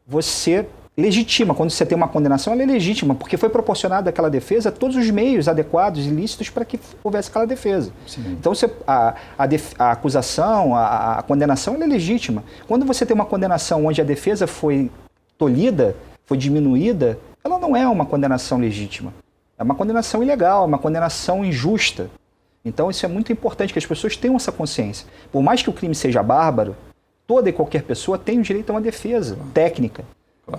você legitima. Quando você tem uma condenação, ela é legítima, porque foi proporcionada àquela defesa todos os meios adequados e lícitos para que houvesse aquela defesa. Então, a acusação, a condenação, ela é legítima. Quando você tem uma condenação onde a defesa foi tolhida, foi diminuída, ela não é uma condenação legítima. É uma condenação ilegal, é uma condenação injusta. Então, isso é muito importante, que as pessoas tenham essa consciência. Por mais que o crime seja bárbaro, toda e qualquer pessoa tem o direito a uma defesa técnica.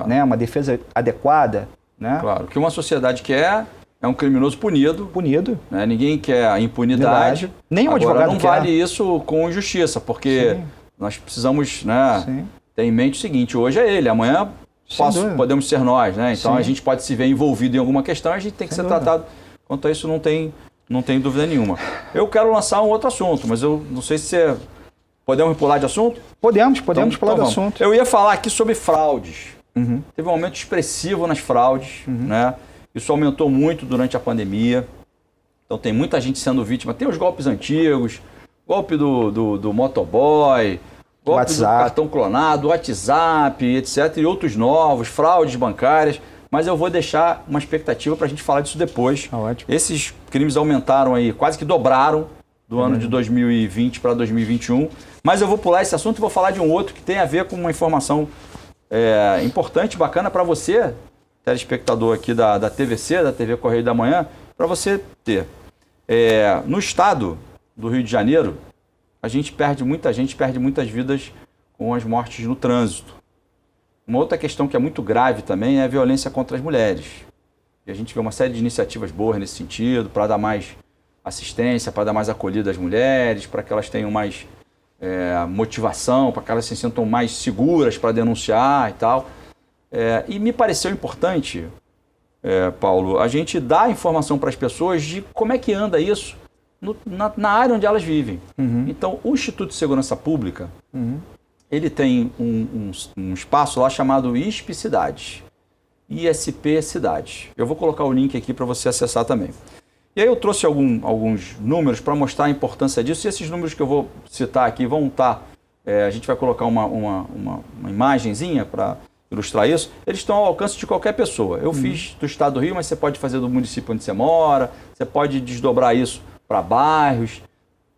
Né? Uma defesa adequada. Né? Claro, o que uma sociedade quer é um criminoso punido. Né? Ninguém quer a impunidade. Nem o advogado não quer. Vale isso com injustiça, porque nós precisamos, né, ter em mente o seguinte, hoje é ele, amanhã podemos ser nós. Né? Então a gente pode se ver envolvido em alguma questão, a gente tem que ser tratado. Quanto a isso, não tem dúvida nenhuma. Eu quero lançar um outro assunto, mas eu não sei se você... Podemos pular de assunto? Podemos pular de assunto. Eu ia falar aqui sobre fraudes. Teve um aumento expressivo nas fraudes, né? Isso aumentou muito durante a pandemia. Então tem muita gente sendo vítima. Tem os golpes antigos, golpe do motoboy, golpe do cartão clonado, WhatsApp, etc. E outros novos, fraudes bancárias. Mas eu vou deixar uma expectativa para a gente falar disso depois. Esses crimes aumentaram aí, quase que dobraram do ano de 2020 para 2021. Mas eu vou pular esse assunto e vou falar de um outro que tem a ver com uma informação importante, bacana para você, telespectador aqui da TVC, da TV Correio da Manhã, para você ter. No estado do Rio de Janeiro, a gente perde muitas vidas com as mortes no trânsito. Uma outra questão que é muito grave também é a violência contra as mulheres. E a gente vê uma série de iniciativas boas nesse sentido, para dar mais assistência, para dar mais acolhida às mulheres, para que elas tenham mais motivação, para que elas se sintam mais seguras para denunciar e tal. E me pareceu importante, Paulo, a gente dar informação para as pessoas de como é que anda isso na área onde elas vivem. Então, o Instituto de Segurança Pública, ele tem um espaço lá chamado ISP Cidades, ISP Cidades. Eu vou colocar o link aqui para você acessar também. E aí eu trouxe alguns números para mostrar a importância disso, e esses números que eu vou citar aqui vão estar, a gente vai colocar uma imagenzinha para ilustrar isso, eles estão ao alcance de qualquer pessoa. Eu fiz do estado do Rio, mas você pode fazer do município onde você mora, você pode desdobrar isso para bairros.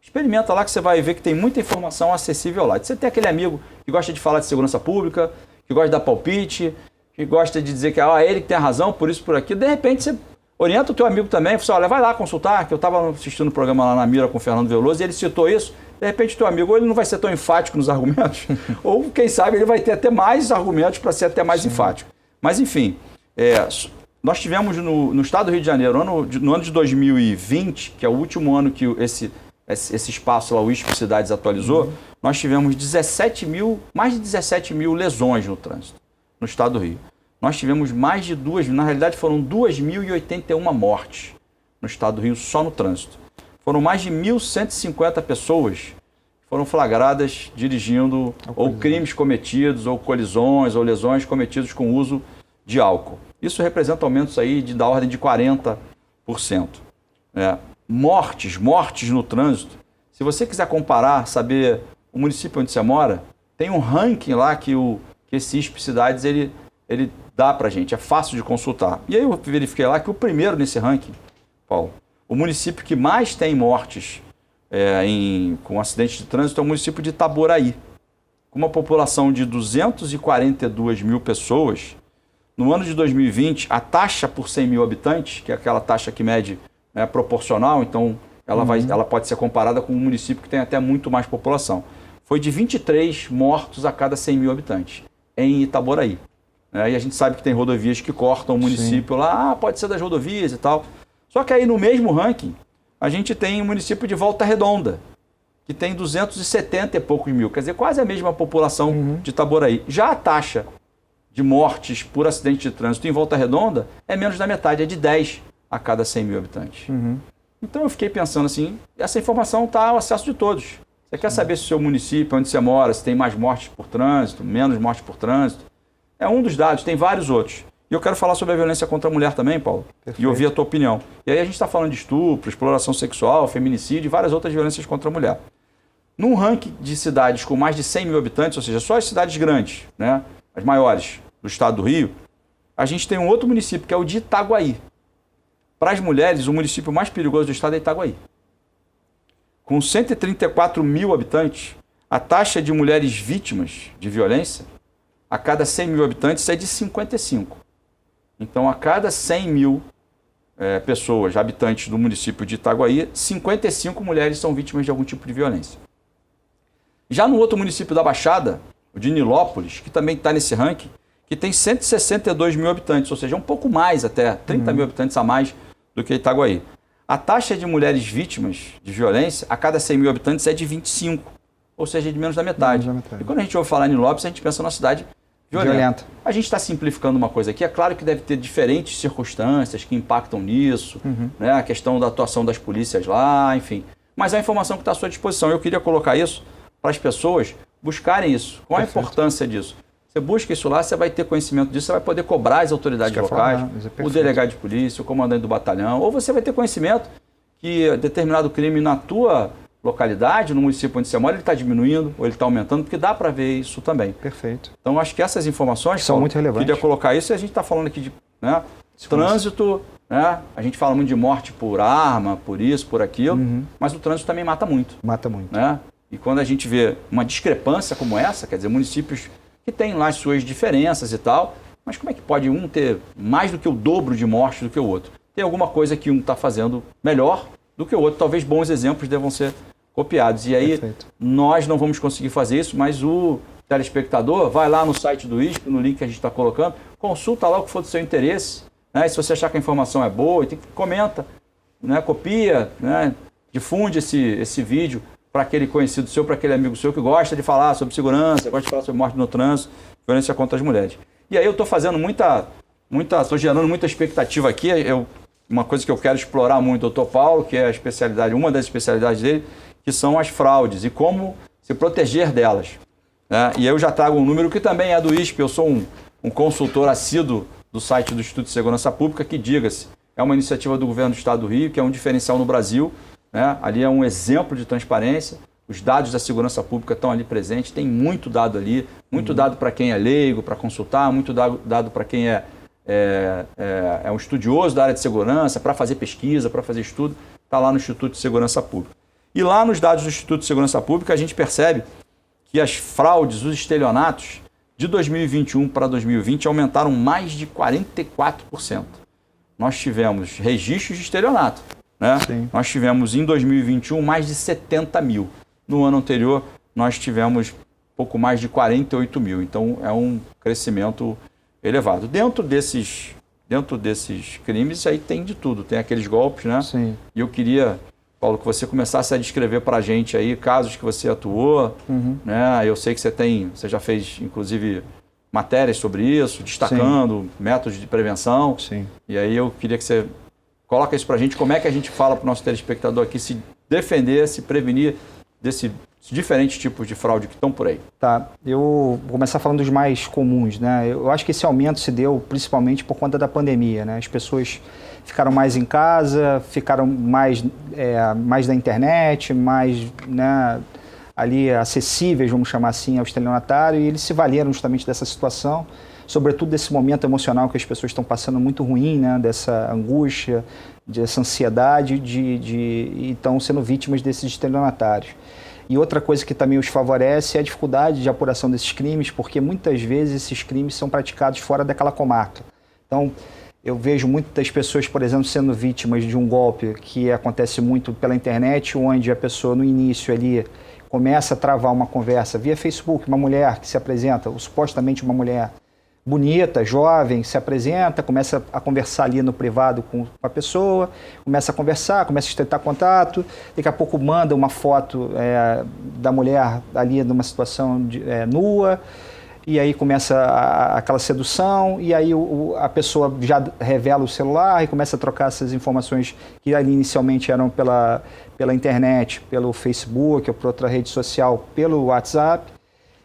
Experimenta lá que você vai ver que tem muita informação acessível lá. Você tem aquele amigo que gosta de falar de segurança pública, que gosta de dar palpite, que gosta de dizer que ele que tem a razão, por isso, por aquilo. De repente você orienta o teu amigo também, fala, olha, vai lá consultar, que eu estava assistindo o programa lá na Mira com o Fernando Veloso e ele citou isso. De repente o teu amigo, ou ele não vai ser tão enfático nos argumentos, ou quem sabe ele vai ter até mais argumentos para ser até mais enfático. Mas enfim, nós tivemos no estado do Rio de Janeiro, no ano de 2020, que é o último ano que esse espaço lá, o ISP Cidades, atualizou, nós tivemos mais de 17 mil lesões no trânsito, no estado do Rio. Nós tivemos mais de na realidade foram 2.081 mortes no estado do Rio só no trânsito. Foram mais de 1.150 pessoas que foram flagradas dirigindo ou crimes cometidos, ou colisões, ou lesões cometidas com uso de álcool. Isso representa aumentos aí da ordem de 40%. Mortes no trânsito. Se você quiser comparar, saber o município onde você mora, tem um ranking lá que esse ISP Cidades ele dá pra gente, é fácil de consultar. E aí eu verifiquei lá que o primeiro nesse ranking, Paulo, o município que mais tem mortes com acidentes de trânsito é o município de Itaboraí. Com uma população de 242 mil pessoas, no ano de 2020, a taxa por 100 mil habitantes, que é aquela taxa que mede proporcional, então ela pode ser comparada com um município que tem até muito mais população, foi de 23 mortos a cada 100 mil habitantes, em Itaboraí. E a gente sabe que tem rodovias que cortam o município lá, pode ser das rodovias e tal. Só que aí no mesmo ranking, a gente tem o município de Volta Redonda, que tem 270 e poucos mil, quer dizer, quase a mesma população de Itaboraí. Já a taxa de mortes por acidente de trânsito em Volta Redonda é menos da metade, é de 10 a cada 100 mil habitantes. Então eu fiquei pensando assim, essa informação está ao acesso de todos. Você quer saber se o seu município, onde você mora, se tem mais mortes por trânsito, menos mortes por trânsito? É um dos dados, tem vários outros. E eu quero falar sobre a violência contra a mulher também, Paulo. Perfeito. E ouvir a tua opinião. E aí a gente está falando de estupro, exploração sexual, feminicídio e várias outras violências contra a mulher. Num ranking de cidades com mais de 100 mil habitantes, ou seja, só as cidades grandes, as maiores do estado do Rio, a gente tem um outro município, que é o de Itaguaí. Para as mulheres, o município mais perigoso do estado é Itaguaí. Com 134 mil habitantes, a taxa de mulheres vítimas de violência a cada 100 mil habitantes é de 55. Então, a cada 100 mil pessoas, habitantes do município de Itaguaí, 55 mulheres são vítimas de algum tipo de violência. Já no outro município da Baixada, o de Nilópolis, que também está nesse ranking, que tem 162 mil habitantes, ou seja, um pouco mais até, 30 mil habitantes a mais do que Itaguaí. A taxa de mulheres vítimas de violência a cada 100 mil habitantes é de 25, ou seja, de menos da metade. E quando a gente ouve falar em Nilópolis, a gente pensa numa cidade violenta. A gente está simplificando uma coisa aqui. É claro que deve ter diferentes circunstâncias que impactam nisso, a questão da atuação das polícias lá, enfim. Mas é a informação que está à sua disposição. Eu queria colocar isso para as pessoas buscarem isso. Qual a importância disso? Você busca isso lá, você vai ter conhecimento disso, você vai poder cobrar as autoridades locais, o delegado de polícia, o comandante do batalhão, ou você vai ter conhecimento que determinado crime na tua localidade, no município onde você mora, ele está diminuindo ou ele está aumentando, porque dá para ver isso também. Perfeito. Então, acho que essas informações são muito relevantes. Queria colocar isso, e a gente está falando aqui de trânsito, a gente fala muito de morte por arma, por isso, por aquilo, mas o trânsito também mata muito. Mata muito. E quando a gente vê uma discrepância como essa, quer dizer, municípios que têm lá as suas diferenças e tal, Mas como é que pode um ter mais do que o dobro de mortes do que o outro? Tem alguma coisa que um está fazendo melhor do que o outro. Talvez bons exemplos devam ser copiados. E aí, Perfeito. Nós não vamos conseguir fazer isso, mas o telespectador vai lá no site do ISP, no link que a gente está colocando, consulta lá o que for do seu interesse. Né? E se você achar que a informação é boa, comenta, né? Copia, né? Difunde esse vídeo para aquele conhecido seu, para aquele amigo seu que gosta de falar sobre segurança, gosta de falar sobre morte no trânsito, violência contra as mulheres. E aí eu estou fazendo estou gerando muita expectativa aqui. Uma coisa que eu quero explorar muito, o Dr. Paulo, que é a especialidade, uma das especialidades dele, que são as fraudes e como se proteger delas. Né? E eu já trago um número que também é do ISP, eu sou um consultor assíduo do site do Instituto de Segurança Pública, que, diga-se, é uma iniciativa do governo do Estado do Rio, que é um diferencial no Brasil, né? Ali é um exemplo de transparência, os dados da segurança pública estão ali presentes, tem muito dado ali, muito dado para quem é leigo, para consultar, muito dado para quem é um estudioso da área de segurança, para fazer pesquisa, para fazer estudo, está lá no Instituto de Segurança Pública. E lá nos dados do Instituto de Segurança Pública a gente percebe que as fraudes, os estelionatos, de 2021 para 2020 aumentaram mais de 44%. Nós tivemos registros de estelionato, né? Nós tivemos em 2021 mais de 70 mil. No ano anterior nós tivemos pouco mais de 48 mil. Então é um crescimento elevado. Dentro desses crimes aí tem de tudo, tem aqueles golpes, né? Sim. E eu queria, Paulo, que você começasse a descrever para a gente aí casos que você atuou, né? Eu sei que você já fez, inclusive, matérias sobre isso, destacando métodos de prevenção. Sim. E aí eu queria que você coloque isso para a gente, como é que a gente fala para o nosso telespectador aqui se defender, se prevenir desses diferentes tipos de fraude que estão por aí. Tá, eu vou começar falando dos mais comuns, né? Eu acho que esse aumento se deu principalmente por conta da pandemia, né? As pessoas ficaram mais em casa, ficaram mais na internet, mais, né, ali acessíveis, vamos chamar assim, ao estelionatário, e eles se valeram justamente dessa situação, sobretudo desse momento emocional que as pessoas estão passando muito ruim, né, dessa angústia, dessa ansiedade e estão sendo vítimas desses estelionatários. E outra coisa que também os favorece é a dificuldade de apuração desses crimes, porque muitas vezes esses crimes são praticados fora daquela comarca. Então, eu vejo muitas pessoas, por exemplo, sendo vítimas de um golpe que acontece muito pela internet, onde a pessoa no início ali começa a travar uma conversa via Facebook, uma mulher que se apresenta, ou supostamente uma mulher bonita, jovem, se apresenta, começa a conversar ali no privado com a pessoa, começa a conversar, começa a estreitar contato, daqui a pouco manda uma foto da mulher ali numa situação nua, e aí começa aquela sedução, e aí a pessoa já revela o celular e começa a trocar essas informações que ali inicialmente eram pela internet, pelo Facebook ou por outra rede social, pelo WhatsApp.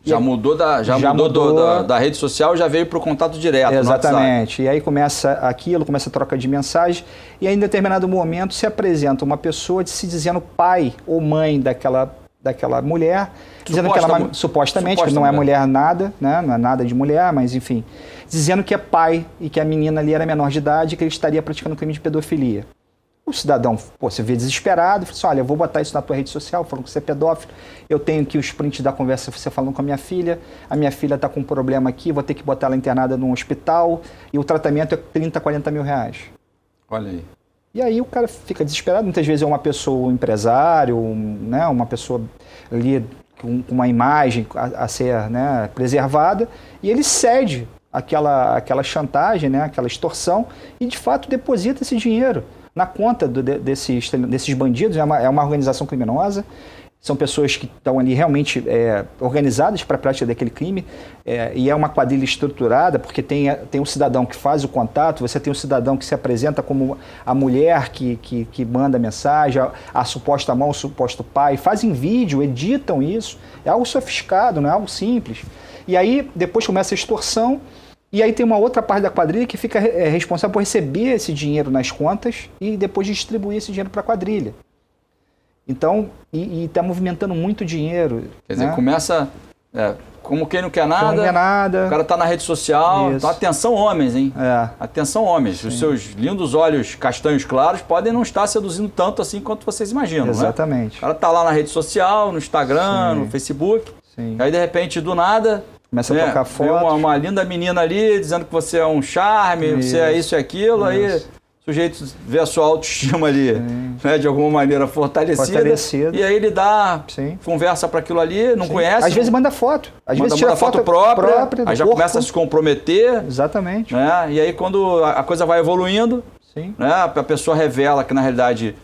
Já mudou da rede social, já veio para o contato direto. Exatamente. E aí começa a troca de mensagens, e aí em determinado momento se apresenta uma pessoa se dizendo pai ou mãe daquela mulher, dizendo que ela supostamente, que não é mulher nada, né? Não é nada de mulher, mas enfim, dizendo que é pai e que a menina ali era menor de idade e que ele estaria praticando crime de pedofilia. O cidadão, se vê desesperado, fala assim, olha, eu vou botar isso na tua rede social, falando que você é pedófilo, eu tenho aqui os prints da conversa você falando com a minha filha está com um problema aqui, vou ter que botar ela internada num hospital, e o tratamento é 30, 40 mil reais. Olha aí. E aí o cara fica desesperado, muitas vezes é uma pessoa, um empresário, né, uma pessoa ali com uma imagem a ser, né, preservada, e ele cede aquela chantagem, né, aquela extorsão, e de fato deposita esse dinheiro na conta desses bandidos. É uma organização criminosa, são pessoas que estão ali realmente organizadas para a prática daquele crime, e é uma quadrilha estruturada, porque tem um cidadão que faz o contato, você tem um cidadão que se apresenta como a mulher que manda a mensagem, a suposta mão, o suposto pai, fazem vídeo, editam isso, é algo sofisticado, não é algo simples. E aí depois começa a extorsão, e aí tem uma outra parte da quadrilha que fica responsável por receber esse dinheiro nas contas e depois distribuir esse dinheiro para a quadrilha. Então, e está movimentando muito dinheiro. Quer dizer, começa como quem não quer nada, não quer nada. O cara está na rede social. Então, atenção homens, hein? Atenção homens. Sim. Os seus lindos olhos castanhos claros podem não estar seduzindo tanto assim quanto vocês imaginam. Exatamente. Né? O cara está lá na rede social, no Instagram, no Facebook. Sim. Aí, de repente, do nada, Começa a tocar foto. Uma linda menina ali dizendo que você é um charme, você é isso e aquilo, aí o sujeito vê a sua autoestima ali, né, de alguma maneira fortalecida. E aí ele dá conversa para aquilo ali, não conhece. Às vezes manda foto. Às vezes tira foto própria aí já começa a se comprometer. Exatamente. Né, e aí quando a coisa vai evoluindo, né, a pessoa revela que na realidade,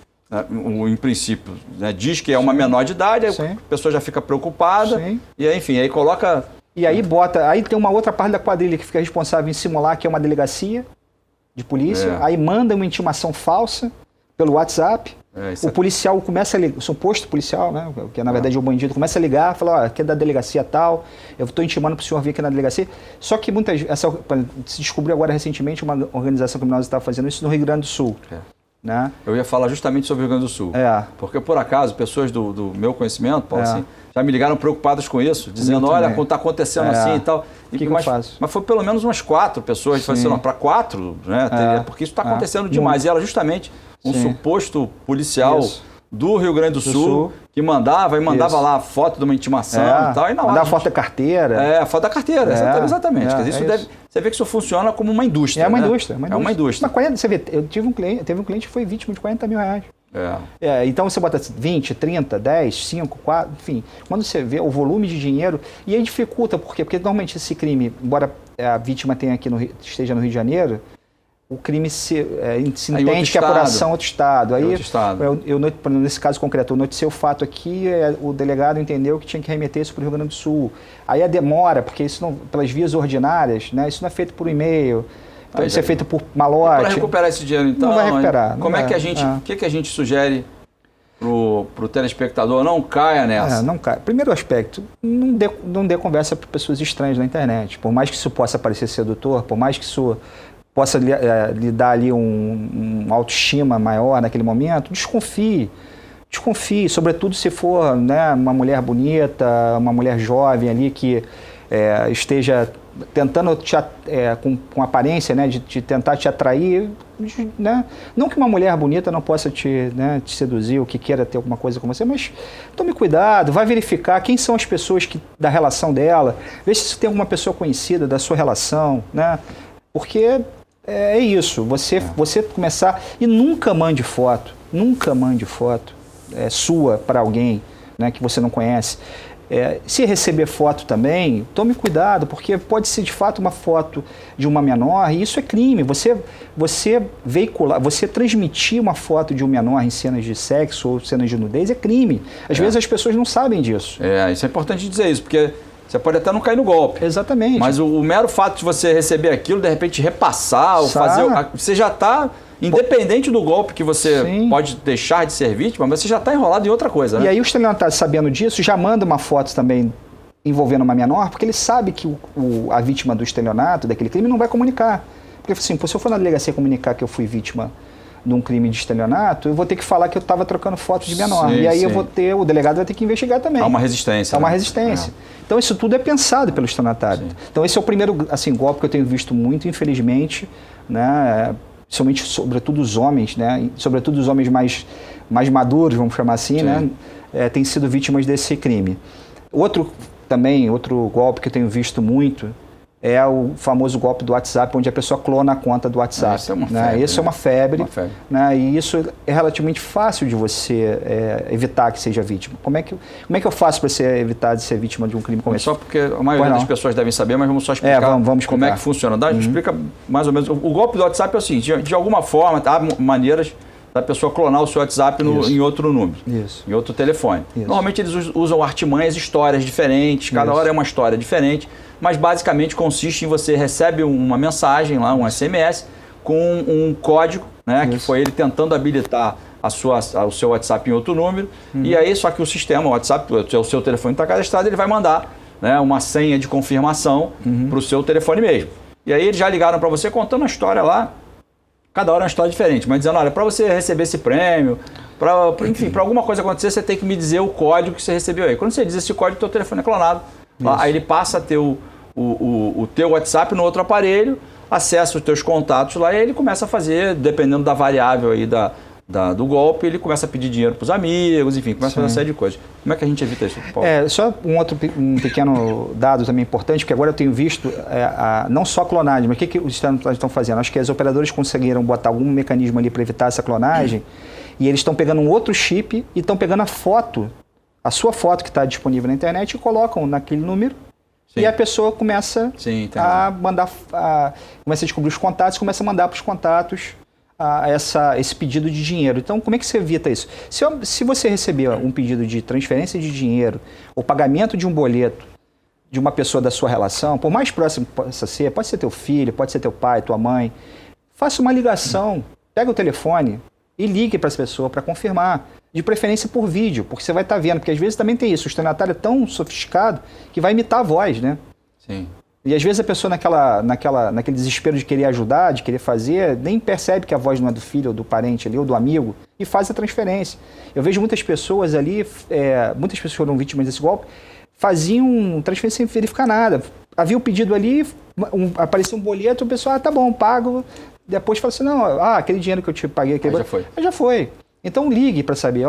em princípio, né, diz que é uma menor de idade, aí a pessoa já fica preocupada. E aí, enfim, aí coloca... E aí aí tem uma outra parte da quadrilha que fica responsável em simular que é uma delegacia de polícia, aí manda uma intimação falsa pelo WhatsApp, o policial começa a ligar, o suposto policial, né, que na verdade é o bandido, começa a ligar, fala, aqui é da delegacia tal, eu estou intimando para o senhor vir aqui na delegacia, só que se descobriu agora recentemente uma organização criminosa estava fazendo isso no Rio Grande do Sul. Né? Eu ia falar justamente sobre o Rio Grande do Sul, porque por acaso, pessoas do meu conhecimento, Paulo, assim, já me ligaram preocupadas com isso, dizendo, olha, está acontecendo assim e tal. O que eu faço? Mas foi pelo menos umas 4 pessoas, para 4, né? Porque isso está acontecendo demais. E ela justamente, um suposto policial do Rio Grande do Sul, que mandava lá a foto de uma intimação e tal. E na hora, mandava foto da carteira. A foto da carteira, exatamente. Quer dizer, você vê que isso funciona como uma indústria. É uma indústria. É uma indústria. Mas você vê, teve um cliente que foi vítima de 40 mil reais. Então você bota 20, 30, 10, 5, 4, enfim. Quando você vê o volume de dinheiro, e aí dificulta, por quê? Porque normalmente esse crime, embora a vítima esteja no Rio de Janeiro, o crime se entende que a apuração é outro estado. Aí, nesse caso concreto, eu noticiei o fato aqui, o delegado entendeu que tinha que remeter isso para o Rio Grande do Sul. Aí a demora, porque isso não, pelas vias ordinárias, né, isso não é feito por e-mail. Então, isso é feito por malote. Para recuperar esse dinheiro, então, não vai recuperar. Como é que a gente, o que a gente sugere para o telespectador? Não caia nessa. Não caia. Primeiro aspecto, não dê conversa para pessoas estranhas na internet. Por mais que isso possa parecer sedutor, por mais que isso possa lhe dar ali um autoestima maior naquele momento, desconfie. Desconfie, sobretudo se for, né, uma mulher bonita, uma mulher jovem ali que esteja tentando com aparência, né, de tentar te atrair, né? Não que uma mulher bonita não possa te seduzir ou que queira ter alguma coisa com você, mas tome cuidado, vai verificar quem são as pessoas da relação dela, veja se tem alguma pessoa conhecida da sua relação, né? Porque é isso, você começar e nunca mande foto sua para alguém, né, que você não conhece. Se receber foto também, tome cuidado, porque pode ser de fato uma foto de uma menor e isso é crime. Você veicular, você transmitir uma foto de um menor em cenas de sexo ou cenas de nudez é crime. Às vezes as pessoas não sabem disso. Isso é importante dizer isso, porque você pode até não cair no golpe. Exatamente. Mas o mero fato de você receber aquilo, de repente repassar ou fazer... Você já está... Independente do golpe que você pode deixar de ser vítima, mas você já está enrolado em outra coisa, né? E aí o estelionatário, sabendo disso, já manda uma foto também envolvendo uma menor, porque ele sabe que a vítima do estelionato, daquele crime, não vai comunicar. Porque assim, se eu for na delegacia comunicar que eu fui vítima de um crime de estelionato, eu vou ter que falar que eu estava trocando foto de menor. E aí o delegado vai ter que investigar também. Há uma resistência. Há uma resistência. Então isso tudo é pensado pelo estelionatário. Então esse é o primeiro golpe que eu tenho visto muito, infelizmente, né? Sobretudo os homens, né? Sobretudo os homens mais maduros, vamos chamar assim, né? Têm sido vítimas desse crime. Outro golpe que eu tenho visto muito é o famoso golpe do WhatsApp, onde a pessoa clona a conta do WhatsApp. Isso é uma febre. Isso é uma febre. Né? E isso é relativamente fácil de você evitar que seja vítima. Como é que eu faço para você evitar de ser vítima de um crime como esse? Só porque a maioria das pessoas devem saber, mas vamos só explicar, vamos como é que funciona. Explica mais ou menos. O golpe do WhatsApp é o seguinte, de alguma forma, há maneiras da pessoa clonar o seu WhatsApp em outro número, em outro telefone. Normalmente eles usam artimanhas, histórias diferentes, cada hora é uma história diferente, mas basicamente consiste em você recebe uma mensagem lá, um SMS, com um código, né, que foi ele tentando habilitar o seu WhatsApp em outro número, e aí só que o sistema, o WhatsApp, o seu telefone está cadastrado, ele vai mandar, né, uma senha de confirmação para o seu telefone mesmo. E aí eles já ligaram para você contando a história lá, cada hora é uma história diferente, mas dizendo, olha, para você receber esse prêmio, enfim, para alguma coisa acontecer, você tem que me dizer o código que você recebeu aí. Quando você diz esse código, teu telefone é clonado, aí ele passa a ter o teu WhatsApp no outro aparelho, acessa os teus contatos lá e ele começa a fazer, dependendo da variável aí do golpe, ele começa a pedir dinheiro para os amigos, enfim, começa a fazer uma série de coisas. Como é que a gente evita isso, Paulo? Só um pequeno dado também importante, porque agora eu tenho visto não só a clonagem, mas o que os estão fazendo? Acho que as operadoras conseguiram botar algum mecanismo ali para evitar essa clonagem, e eles estão pegando um outro chip e estão pegando a sua foto que está disponível na internet e colocam naquele número. Sim. E a pessoa começa a mandar, começa a descobrir os contatos, começa a mandar para os contatos esse pedido de dinheiro. Então, como é que você evita isso? Se você receber um pedido de transferência de dinheiro ou pagamento de um boleto de uma pessoa da sua relação, por mais próximo que possa ser, pode ser teu filho, pode ser teu pai, tua mãe, faça uma ligação, pega o telefone e ligue para essa pessoa para confirmar, de preferência por vídeo, porque você vai estar vendo, porque às vezes também tem isso, o estelionatário é tão sofisticado que vai imitar a voz, né? Sim. E às vezes a pessoa naquele desespero de querer ajudar, de querer fazer, nem percebe que a voz não é do filho ou do parente ali, ou do amigo, e faz a transferência. Eu vejo muitas pessoas ali, muitas pessoas foram vítimas desse golpe, faziam transferência sem verificar nada. Havia o pedido ali, aparecia um boleto, o pessoal, tá bom, pago. Depois fala assim, não, aquele dinheiro que eu te paguei... já foi. Já foi. Então ligue para saber,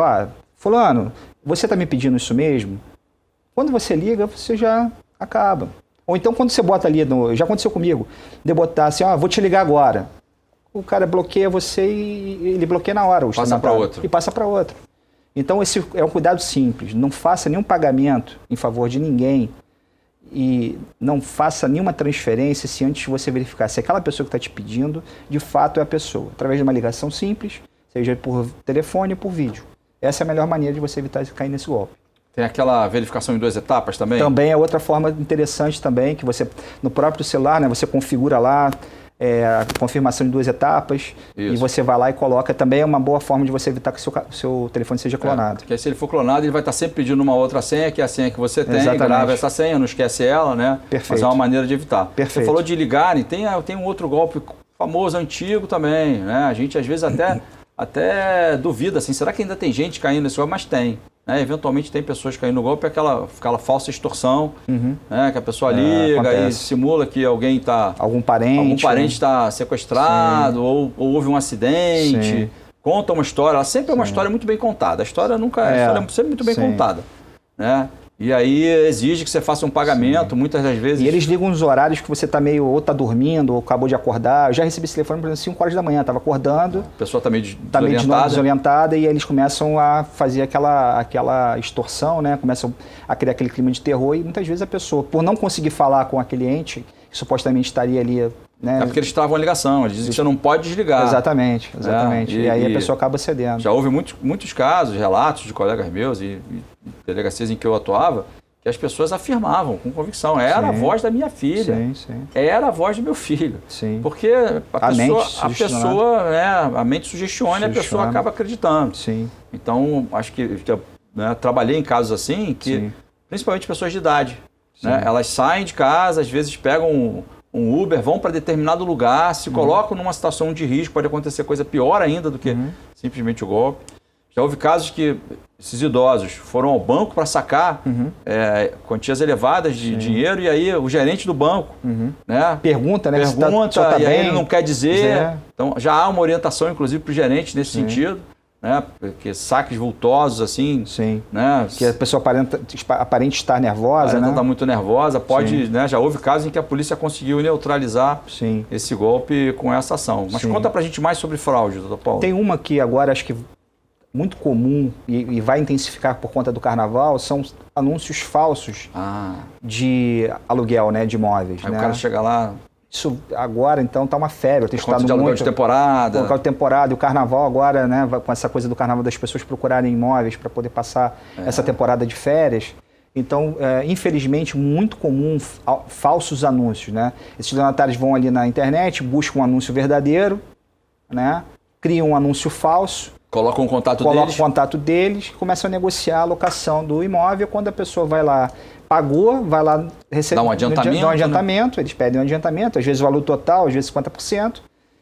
fulano, você está me pedindo isso mesmo? Quando você liga, você já acaba. Ou então quando você bota ali, já aconteceu comigo, de botar assim, vou te ligar agora. O cara bloqueia você e ele bloqueia na hora. Passa para outro. E passa para outro. Então esse é um cuidado simples. Não faça nenhum pagamento em favor de ninguém e não faça nenhuma transferência se antes você verificar se aquela pessoa que está te pedindo, de fato é a pessoa. Através de uma ligação simples, seja por telefone ou por vídeo. Essa é a melhor maneira de você evitar cair nesse golpe. Tem aquela verificação em 2 etapas também? Também é outra forma interessante também, que você, no próprio celular, né, você configura lá a confirmação em 2 etapas. Isso. E você vai lá e coloca. Também é uma boa forma de você evitar que o seu telefone seja clonado. Porque se ele for clonado, ele vai estar sempre pedindo uma outra senha, que é a senha que você tem. Exatamente. Grava essa senha, não esquece ela, né? Perfeito. Mas é uma maneira de evitar. Perfeito. Você falou de ligarem, tem um outro golpe famoso, antigo também, né? A gente às vezes até duvida, assim, será que ainda tem gente caindo nesse golpe? Mas tem. Eventualmente tem pessoas caindo no golpe, aquela falsa extorsão, né, que a pessoa liga e simula que alguém está... Algum parente está sequestrado, ou houve um acidente, Sim. conta uma história, ela sempre é uma história muito bem contada, a história é sempre muito bem contada, né? E aí exige que você faça um pagamento, muitas das vezes... E eles ligam nos horários que você está ou está dormindo, ou acabou de acordar. Eu já recebi esse telefone, por exemplo, 5 horas da manhã, estava acordando. A pessoa está meio desorientada e aí eles começam a fazer aquela extorsão, né? Começam a criar aquele clima de terror e muitas vezes a pessoa, por não conseguir falar com aquele ente, que supostamente estaria ali... Né? É porque eles travam a ligação, eles dizem que você não pode desligar. Exatamente. E aí a pessoa acaba cedendo. Já houve muitos casos, relatos de colegas meus e delegacias em que eu atuava, que as pessoas afirmavam com convicção, era a voz da minha filha, era a voz do meu filho. Sim. Porque a mente sugestiona e a pessoa acaba acreditando. Sim. Então, acho que trabalhei em casos assim, que principalmente pessoas de idade, né, elas saem de casa, às vezes pegam um Uber, vão para determinado lugar, se colocam numa situação de risco, pode acontecer coisa pior ainda do que simplesmente o golpe. Já houve casos que esses idosos foram ao banco para sacar quantias elevadas de dinheiro e aí o gerente do banco né, pergunta, e aí ele não quer dizer. Então já há uma orientação, inclusive, para o gerente nesse sentido. Né, porque saques vultosos, assim, né, que a pessoa aparente estar nervosa, né? Está muito nervosa, pode, né, já houve casos em que a polícia conseguiu neutralizar esse golpe com essa ação. Mas conta pra gente mais sobre fraude, doutor Paulo. Tem uma que agora acho que muito comum e vai intensificar por conta do carnaval, são anúncios falsos de aluguel, né, de imóveis. Aí o cara chega lá... Isso agora, então, está uma febre. Tem estado de aluguel de temporada. Aluguel de temporada. E o carnaval agora, né, com essa coisa do carnaval das pessoas procurarem imóveis para poder passar essa temporada de férias. Então, infelizmente, muito comum falsos anúncios, né? Esses donatários vão ali na internet, buscam um anúncio verdadeiro, né? Criam um anúncio falso. Colocam o contato deles, começam a negociar a locação do imóvel. Quando a pessoa vai lá, pagou, vai lá receber um adiantamento, né? Eles pedem um adiantamento, às vezes o valor total, às vezes 50%.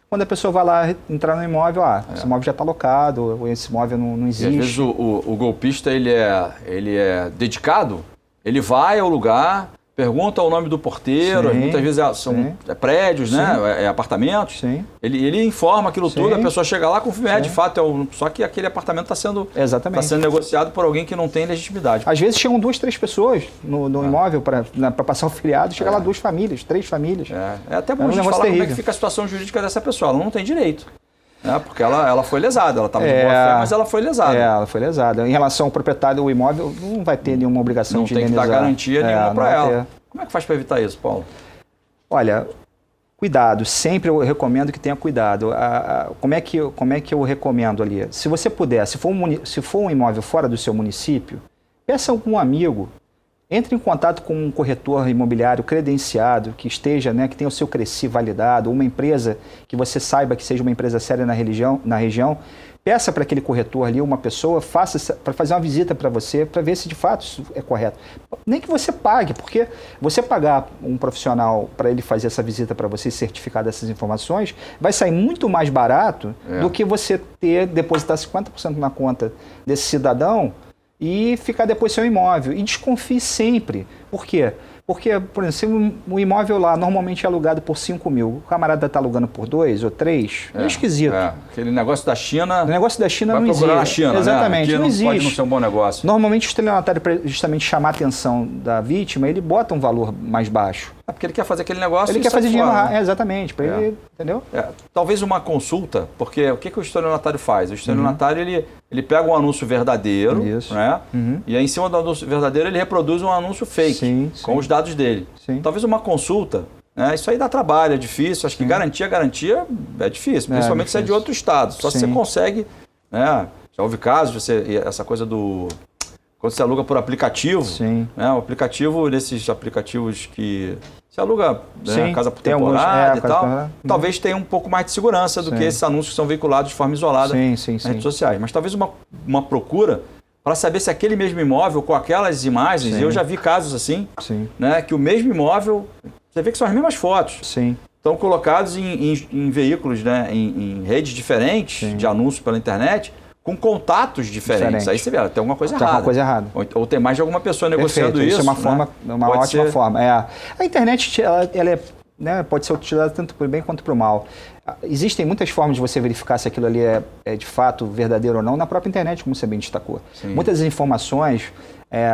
Quando a pessoa vai lá entrar no imóvel, esse imóvel já está locado, ou esse imóvel não existe. E às vezes o golpista ele é dedicado, ele vai ao lugar, pergunta o nome do porteiro, Sim, muitas vezes são prédios, né? Apartamentos. Sim. Ele informa aquilo tudo, a pessoa chega lá, confirma, de fato, só que aquele apartamento está sendo negociado por alguém que não tem legitimidade. Às vezes chegam 2, 3 pessoas no imóvel para passar o feriado, chega lá 2 famílias, 3 famílias. É até bom a gente falar como é que fica a situação jurídica dessa pessoa, ela não tem direito. Porque ela foi lesada, ela estava de boa fé, mas ela foi lesada. Ela foi lesada. Em relação ao proprietário do imóvel, não vai ter nenhuma obrigação de indenizar. Não tem que dar garantia nenhuma para ela. Como é que faz para evitar isso, Paulo? Olha, cuidado. Sempre eu recomendo que tenha cuidado. Como é que eu recomendo ali? Se você puder, se for um imóvel fora do seu município, peça a algum amigo. Entre em contato com um corretor imobiliário credenciado, que esteja, que tenha o seu CRECI validado, uma empresa que você saiba que seja uma empresa séria na região. Peça para aquele corretor ali, uma pessoa, para fazer uma visita para você, para ver se de fato isso é correto. Nem que você pague, porque você pagar um profissional para ele fazer essa visita para você e certificar dessas informações, vai sair muito mais barato do que você depositar 50% na conta desse cidadão e ficar depois seu imóvel. E desconfie sempre. Por quê? Porque, por exemplo, se um imóvel lá normalmente é alugado por 5 mil, o camarada está alugando por 2 ou 3, é esquisito. Aquele negócio da China... O negócio da China não existe. Na China, exatamente, né? não existe. Pode não ser um bom negócio. Normalmente o estelionatário, para justamente chamar a atenção da vítima, ele bota um valor mais baixo. Porque ele quer fazer aquele negócio. Ele quer fazer dinheiro rápido, exatamente. Para ele, entendeu? Talvez uma consulta, porque o que o estelionatário faz? O estelionatário, ele pega um anúncio verdadeiro, né? E aí em cima do anúncio verdadeiro ele reproduz um anúncio fake, com os dados dele. Talvez uma consulta, isso aí dá trabalho, é difícil. Acho que garantia é difícil, principalmente se é de outro estado. Só se você consegue, já houve casos, essa coisa do... Quando você aluga por aplicativo, o aplicativo, nesses aplicativos que se aluga casa por temporada e tal, talvez tenha um pouco mais de segurança do que esses anúncios que são veiculados de forma isolada nas redes sociais. Mas talvez uma procura para saber se aquele mesmo imóvel, com aquelas imagens, eu já vi casos assim, que o mesmo imóvel, você vê que são as mesmas fotos. Estão colocados em veículos, em redes diferentes de anúncio pela internet, com contatos diferentes. Aí você vê, tem alguma coisa errada. Ou tem mais de alguma pessoa negociando isso. Isso é uma ótima forma. A internet ela pode ser utilizada tanto para o bem quanto para o mal. Existem muitas formas de você verificar se aquilo ali é de fato verdadeiro ou não na própria internet, como você bem destacou. Muitas informações,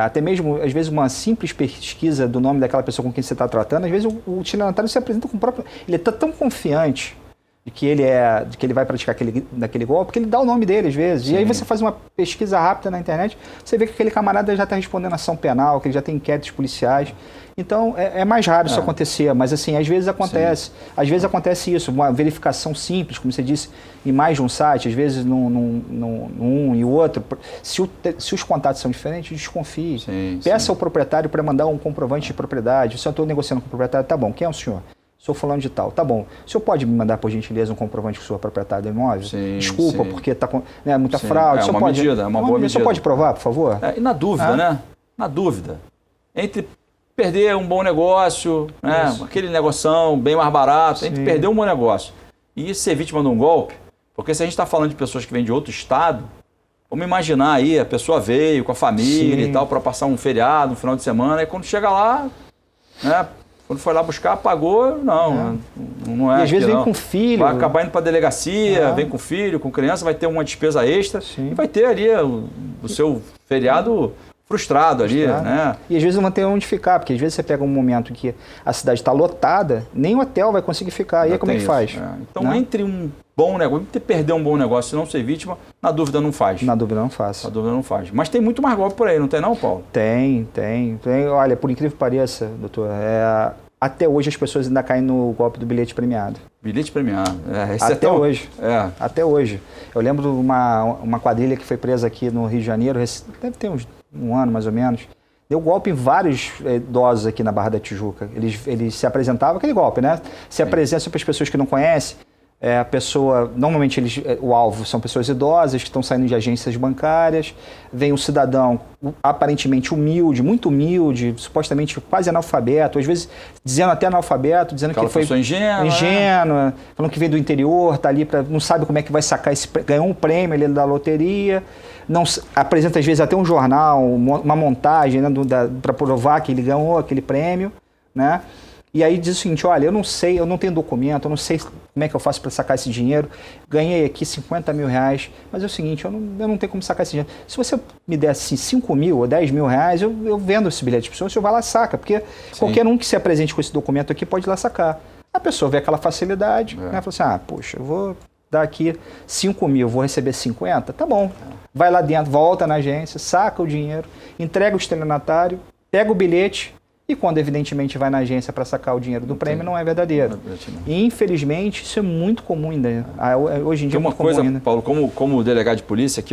até mesmo, às vezes, uma simples pesquisa do nome daquela pessoa com quem você está tratando, às vezes o estelionatário se apresenta com o próprio... Ele está tão confiante de que ele vai praticar daquele golpe, que ele dá o nome dele às vezes. E aí você faz uma pesquisa rápida na internet, você vê que aquele camarada já está respondendo ação penal, que ele já tem inquéritos policiais. Então, é mais raro isso acontecer, mas assim, às vezes acontece. Às vezes acontece isso, uma verificação simples, como você disse, em mais de um site, às vezes num e outro. Se os contatos são diferentes, desconfie. Peça ao proprietário para mandar um comprovante de propriedade. Se eu estou negociando com o proprietário, tá bom, quem é o senhor? Sou fulano de tal. Tá bom. O senhor pode me mandar, por gentileza, um comprovante que o senhor é proprietário do imóvel? Desculpa, porque está com muita fraude. É uma medida, é uma boa medida. O senhor pode provar, por favor? E na dúvida, né? Na dúvida. Entre perder um bom negócio, aquele negoção bem mais barato, entre perder um bom negócio e ser vítima de um golpe, porque se a gente está falando de pessoas que vêm de outro estado, vamos imaginar aí, a pessoa veio com a família e tal, para passar um feriado, um final de semana, e quando chega lá, quando foi lá buscar, pagou, não é. E às vezes vem com filho. Vai acabar indo para a delegacia, vem com filho, com criança, vai ter uma despesa extra e vai ter ali o seu feriado frustrado ali, né? E às vezes não vai ter onde ficar, porque às vezes você pega um momento que a cidade está lotada, nem o hotel vai conseguir ficar. E aí como é que faz? Então, entre um bom negócio, perder um bom negócio e não ser vítima, na dúvida não faz. Na dúvida não faz. Mas tem muito mais golpe por aí, não tem não, Paulo? Tem. Olha, por incrível que pareça, doutor, até hoje as pessoas ainda caem no golpe do bilhete premiado. Bilhete premiado. Hoje. Até hoje. Eu lembro de uma quadrilha que foi presa aqui no Rio de Janeiro, deve ter um ano mais ou menos. Deu golpe em vários idosos aqui na Barra da Tijuca. Eles se apresentavam, aquele golpe, né? Se apresentam para as pessoas que não conhecem. A pessoa, normalmente o alvo são pessoas idosas que estão saindo de agências bancárias, vem um cidadão aparentemente humilde, muito humilde, supostamente quase analfabeto, às vezes dizendo até analfabeto, dizendo aquela que foi ingênua, falando que veio do interior, tá ali não sabe como é que vai sacar ganhou um prêmio ali da loteria, não apresenta às vezes até um jornal, uma montagem, né, para provar que ele ganhou aquele prêmio, né? E aí diz o seguinte, olha, eu não sei, eu não tenho documento, eu não sei como é que eu faço para sacar esse dinheiro, ganhei aqui 50 mil reais, mas é o seguinte, eu não tenho como sacar esse dinheiro. Se você me desse 5 mil ou 10 mil reais, eu vendo esse bilhete de pessoa, o senhor vai lá e saca, porque qualquer um que se apresente com esse documento aqui pode ir lá sacar. A pessoa vê aquela facilidade, né, fala assim, poxa, eu vou dar aqui 5 mil, vou receber 50, tá bom. Vai lá dentro, volta na agência, saca o dinheiro, entrega o estelionatário, pega o bilhete, e quando, evidentemente, vai na agência para sacar o dinheiro do prêmio, não é verdadeiro. E, infelizmente, isso é muito comum ainda. Hoje em dia é muito comum ainda. Paulo, como delegado de polícia,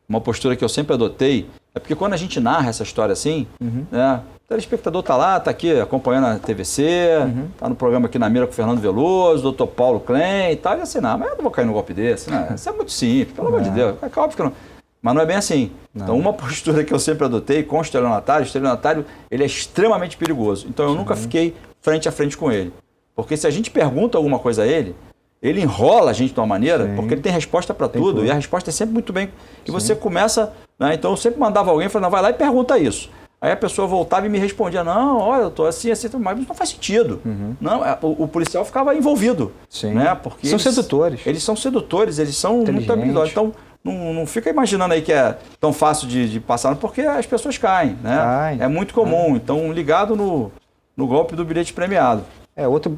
uma postura que eu sempre adotei, é porque quando a gente narra essa história assim, né, o telespectador está lá, está aqui acompanhando a TVC, está no programa aqui na mira com o Fernando Veloso, Dr. Paulo Klein e tal, e assim, não, mas eu não vou cair num golpe desse, né? Isso é muito simples, pelo amor de Deus. É óbvio que não. Mas não é bem assim. Não. Então, uma postura que eu sempre adotei com o estelionatário, ele é extremamente perigoso. Então, eu nunca fiquei frente a frente com ele. Porque se a gente pergunta alguma coisa a ele enrola a gente de uma maneira, porque ele tem resposta para tudo, e a resposta é sempre muito bem. E você começa, né? Então, eu sempre mandava alguém, falando, vai lá e pergunta isso. Aí a pessoa voltava e me respondia, não, olha, eu estou assim, mas não faz sentido. Não, o policial ficava envolvido. Né? Porque são sedutores. Eles são sedutores, eles são muito habilidosos. Então, não fica imaginando aí que é tão fácil de passar, porque as pessoas caem, né? É muito comum. Então, ligado no golpe do bilhete premiado.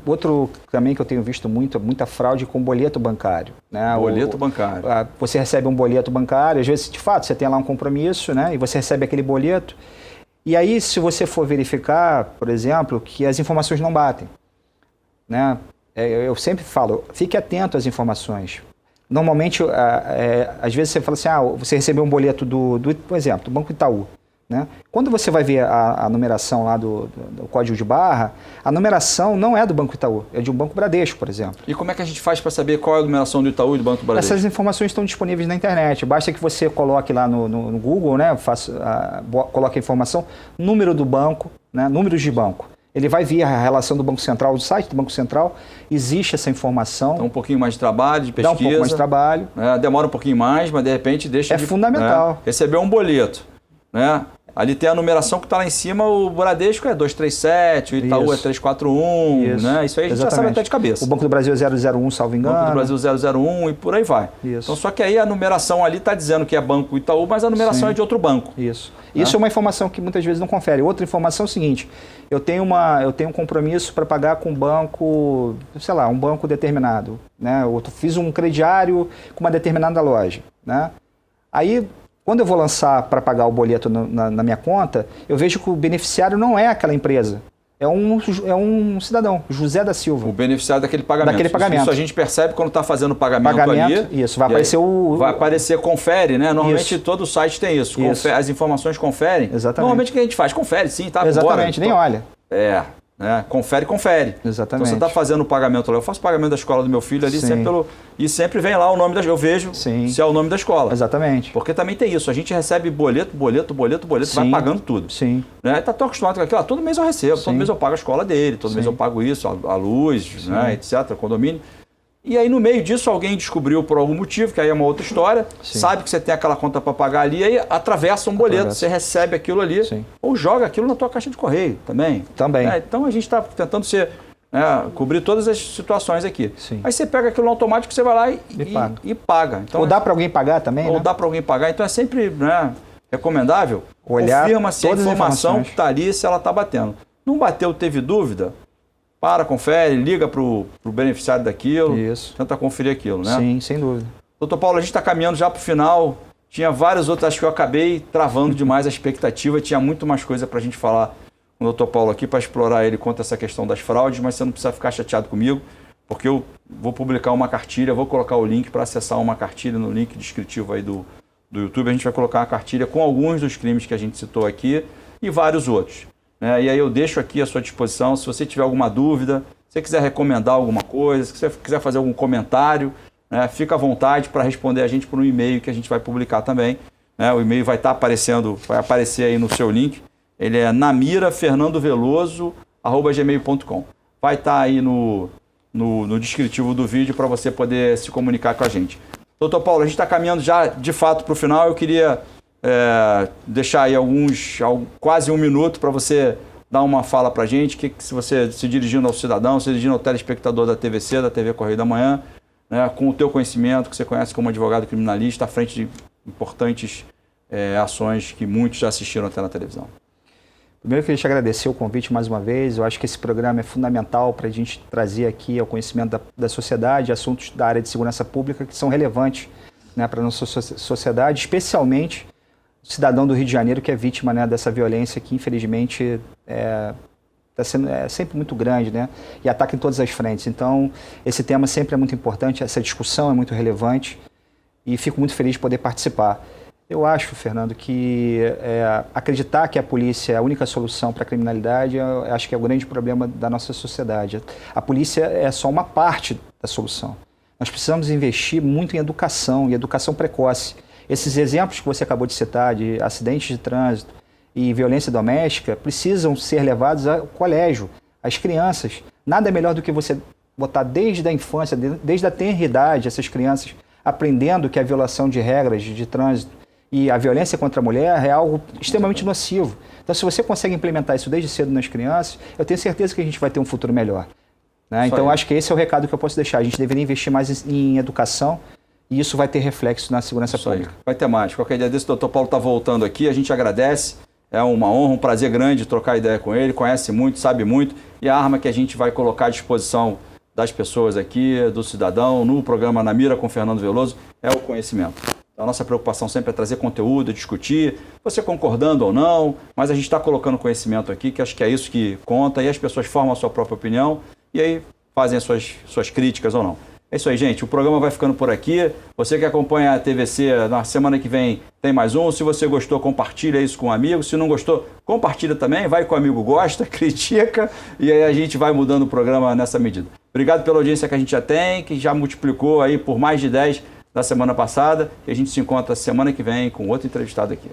Outro também que eu tenho visto muita fraude com boleto bancário. Né? Boleto bancário. Você recebe um boleto bancário, às vezes, de fato, você tem lá um compromisso, né? E você recebe aquele boleto. E aí, se você for verificar, por exemplo, que as informações não batem, né? Eu sempre falo, fique atento às informações. Normalmente, às vezes você fala assim, você recebeu um boleto por exemplo, do Banco Itaú. Né? Quando você vai ver a numeração lá do código de barra, a numeração não é do Banco Itaú, é de um Banco Bradesco, por exemplo. E como é que a gente faz para saber qual é a numeração do Itaú e do Banco Bradesco? Essas informações estão disponíveis na internet. Basta que você coloque lá no Google, né? Coloque a informação, número do banco, né? Números de banco. Ele vai vir a relação do Banco Central, do site do Banco Central, existe essa informação. Dá um pouquinho mais de trabalho, de pesquisa. Dá um pouco mais de trabalho. Demora um pouquinho mais, mas de repente deixa... É fundamental. Receber um boleto, né? Ali tem a numeração que está lá em cima, o Bradesco é 237, o Itaú é 341, né? Isso aí a gente já sabe até de cabeça. O Banco do Brasil é 001, salvo engano. O Banco do Brasil 001 e por aí vai. Isso. Então, só que aí a numeração ali está dizendo que é Banco Itaú, mas a numeração é de outro banco. Isso. Né? Isso é uma informação que muitas vezes não confere. Outra informação é o seguinte, eu tenho um compromisso para pagar com um banco, sei lá, um banco determinado. Né? Eu fiz um crediário com uma determinada loja. Né? Aí... Quando eu vou lançar para pagar o boleto na minha conta, eu vejo que o beneficiário não é aquela empresa. É um cidadão, José da Silva. O beneficiário daquele pagamento. Isso a gente percebe quando está fazendo o pagamento ali. Isso, vai aparecer Vai aparecer, confere, né? Normalmente todo site tem isso. As informações conferem. Exatamente. Normalmente o que a gente faz? Confere, sim, tá? Exatamente, nem olha. Né? Confere. Exatamente. Então você está fazendo o pagamento lá. Eu faço o pagamento da escola do meu filho ali e sempre vem lá o nome da escola. Eu vejo se é o nome da escola. Exatamente. Porque também tem isso. A gente recebe boleto, vai pagando tudo. Sim. Né? Tá tão acostumado com aquilo. Todo mês eu recebo, todo mês eu pago a escola dele, todo mês eu pago isso, a luz, né? etc., condomínio. E aí, no meio disso, alguém descobriu por algum motivo, que aí é uma outra história, sabe que você tem aquela conta para pagar ali, aí atravessa um boleto, você recebe aquilo ali, ou joga aquilo na tua caixa de correio também. Então, a gente está tentando cobrir todas as situações aqui. Aí você pega aquilo no automático, você vai lá e paga. Então, ou dá para alguém pagar também, Ou dá para alguém pagar. Então, é sempre recomendável olhar, confirma se a informação que está ali, se ela está batendo. Não bateu, teve dúvida? Confere, liga para o beneficiário daquilo, tenta conferir aquilo, né? Sim, sem dúvida. Doutor Paulo, a gente está caminhando já para o final, tinha várias outras, acho que eu acabei travando demais a expectativa, tinha muito mais coisa para a gente falar com o doutor Paulo aqui, para explorar ele quanto a essa questão das fraudes, mas você não precisa ficar chateado comigo, porque eu vou publicar uma cartilha, vou colocar o link para acessar uma cartilha no link descritivo aí do YouTube, a gente vai colocar uma cartilha com alguns dos crimes que a gente citou aqui e vários outros. E aí eu deixo aqui à sua disposição, se você tiver alguma dúvida, você quiser recomendar alguma coisa, se você quiser fazer algum comentário, né, fica à vontade para responder a gente por um e-mail que a gente vai publicar também. Né? O e-mail vai estar aparecendo, vai aparecer aí no seu link. Ele é namirafernandoveloso@gmail.com. Vai estar aí no descritivo do vídeo para você poder se comunicar com a gente. Doutor Paulo, a gente está caminhando já de fato para o final. Eu queria deixar aí quase um minuto para você dar uma fala para a gente, que se você se dirigindo ao cidadão, se dirigindo ao telespectador da TVC, da TV Correio da Manhã, né, com o teu conhecimento, que você conhece como advogado criminalista, à frente de importantes ações que muitos já assistiram até na televisão. Primeiro, eu queria te agradecer o convite mais uma vez. Eu acho que esse programa é fundamental para a gente trazer aqui ao conhecimento da sociedade assuntos da área de segurança pública que são relevantes, né, para a nossa sociedade, especialmente o cidadão do Rio de Janeiro que é vítima, né, dessa violência que, infelizmente, está sendo sempre muito grande, né, e ataca em todas as frentes. Então, esse tema sempre é muito importante, essa discussão é muito relevante e fico muito feliz de poder participar. Eu acho, Fernando, que acreditar que a polícia é a única solução para a criminalidade, eu acho que é o grande problema da nossa sociedade. A polícia é só uma parte da solução. Nós precisamos investir muito em educação, e educação precoce. Esses exemplos que você acabou de citar, de acidentes de trânsito e violência doméstica, precisam ser levados ao colégio, às crianças. Nada melhor do que você botar desde a infância, desde a tenridade, essas crianças aprendendo que a violação de regras de trânsito e a violência contra a mulher é algo extremamente nocivo. Então, se você consegue implementar isso desde cedo nas crianças, eu tenho certeza que a gente vai ter um futuro melhor. Né? Então, acho que esse é o recado que eu posso deixar. A gente deveria investir mais em educação e isso vai ter reflexo na segurança pública. Vai ter mais. Qualquer dia desse, o doutor Paulo está voltando aqui, a gente agradece. É uma honra, um prazer grande trocar ideia com ele. Conhece muito, sabe muito. E a arma que a gente vai colocar à disposição das pessoas aqui, do cidadão, no programa Na Mira com Fernando Veloso, é o conhecimento. A nossa preocupação sempre é trazer conteúdo, discutir, você concordando ou não, mas a gente está colocando conhecimento aqui, que acho que é isso que conta, e as pessoas formam a sua própria opinião e aí fazem as suas críticas ou não. É isso aí, gente. O programa vai ficando por aqui. Você que acompanha a TVC, na semana que vem tem mais um. Se você gostou, compartilha isso com um amigo. Se não gostou, compartilha também. Vai com o amigo, gosta, critica, e aí a gente vai mudando o programa nessa medida. Obrigado pela audiência que a gente já tem, que já multiplicou aí por mais de 10 da semana passada, e a gente se encontra semana que vem com outro entrevistado aqui.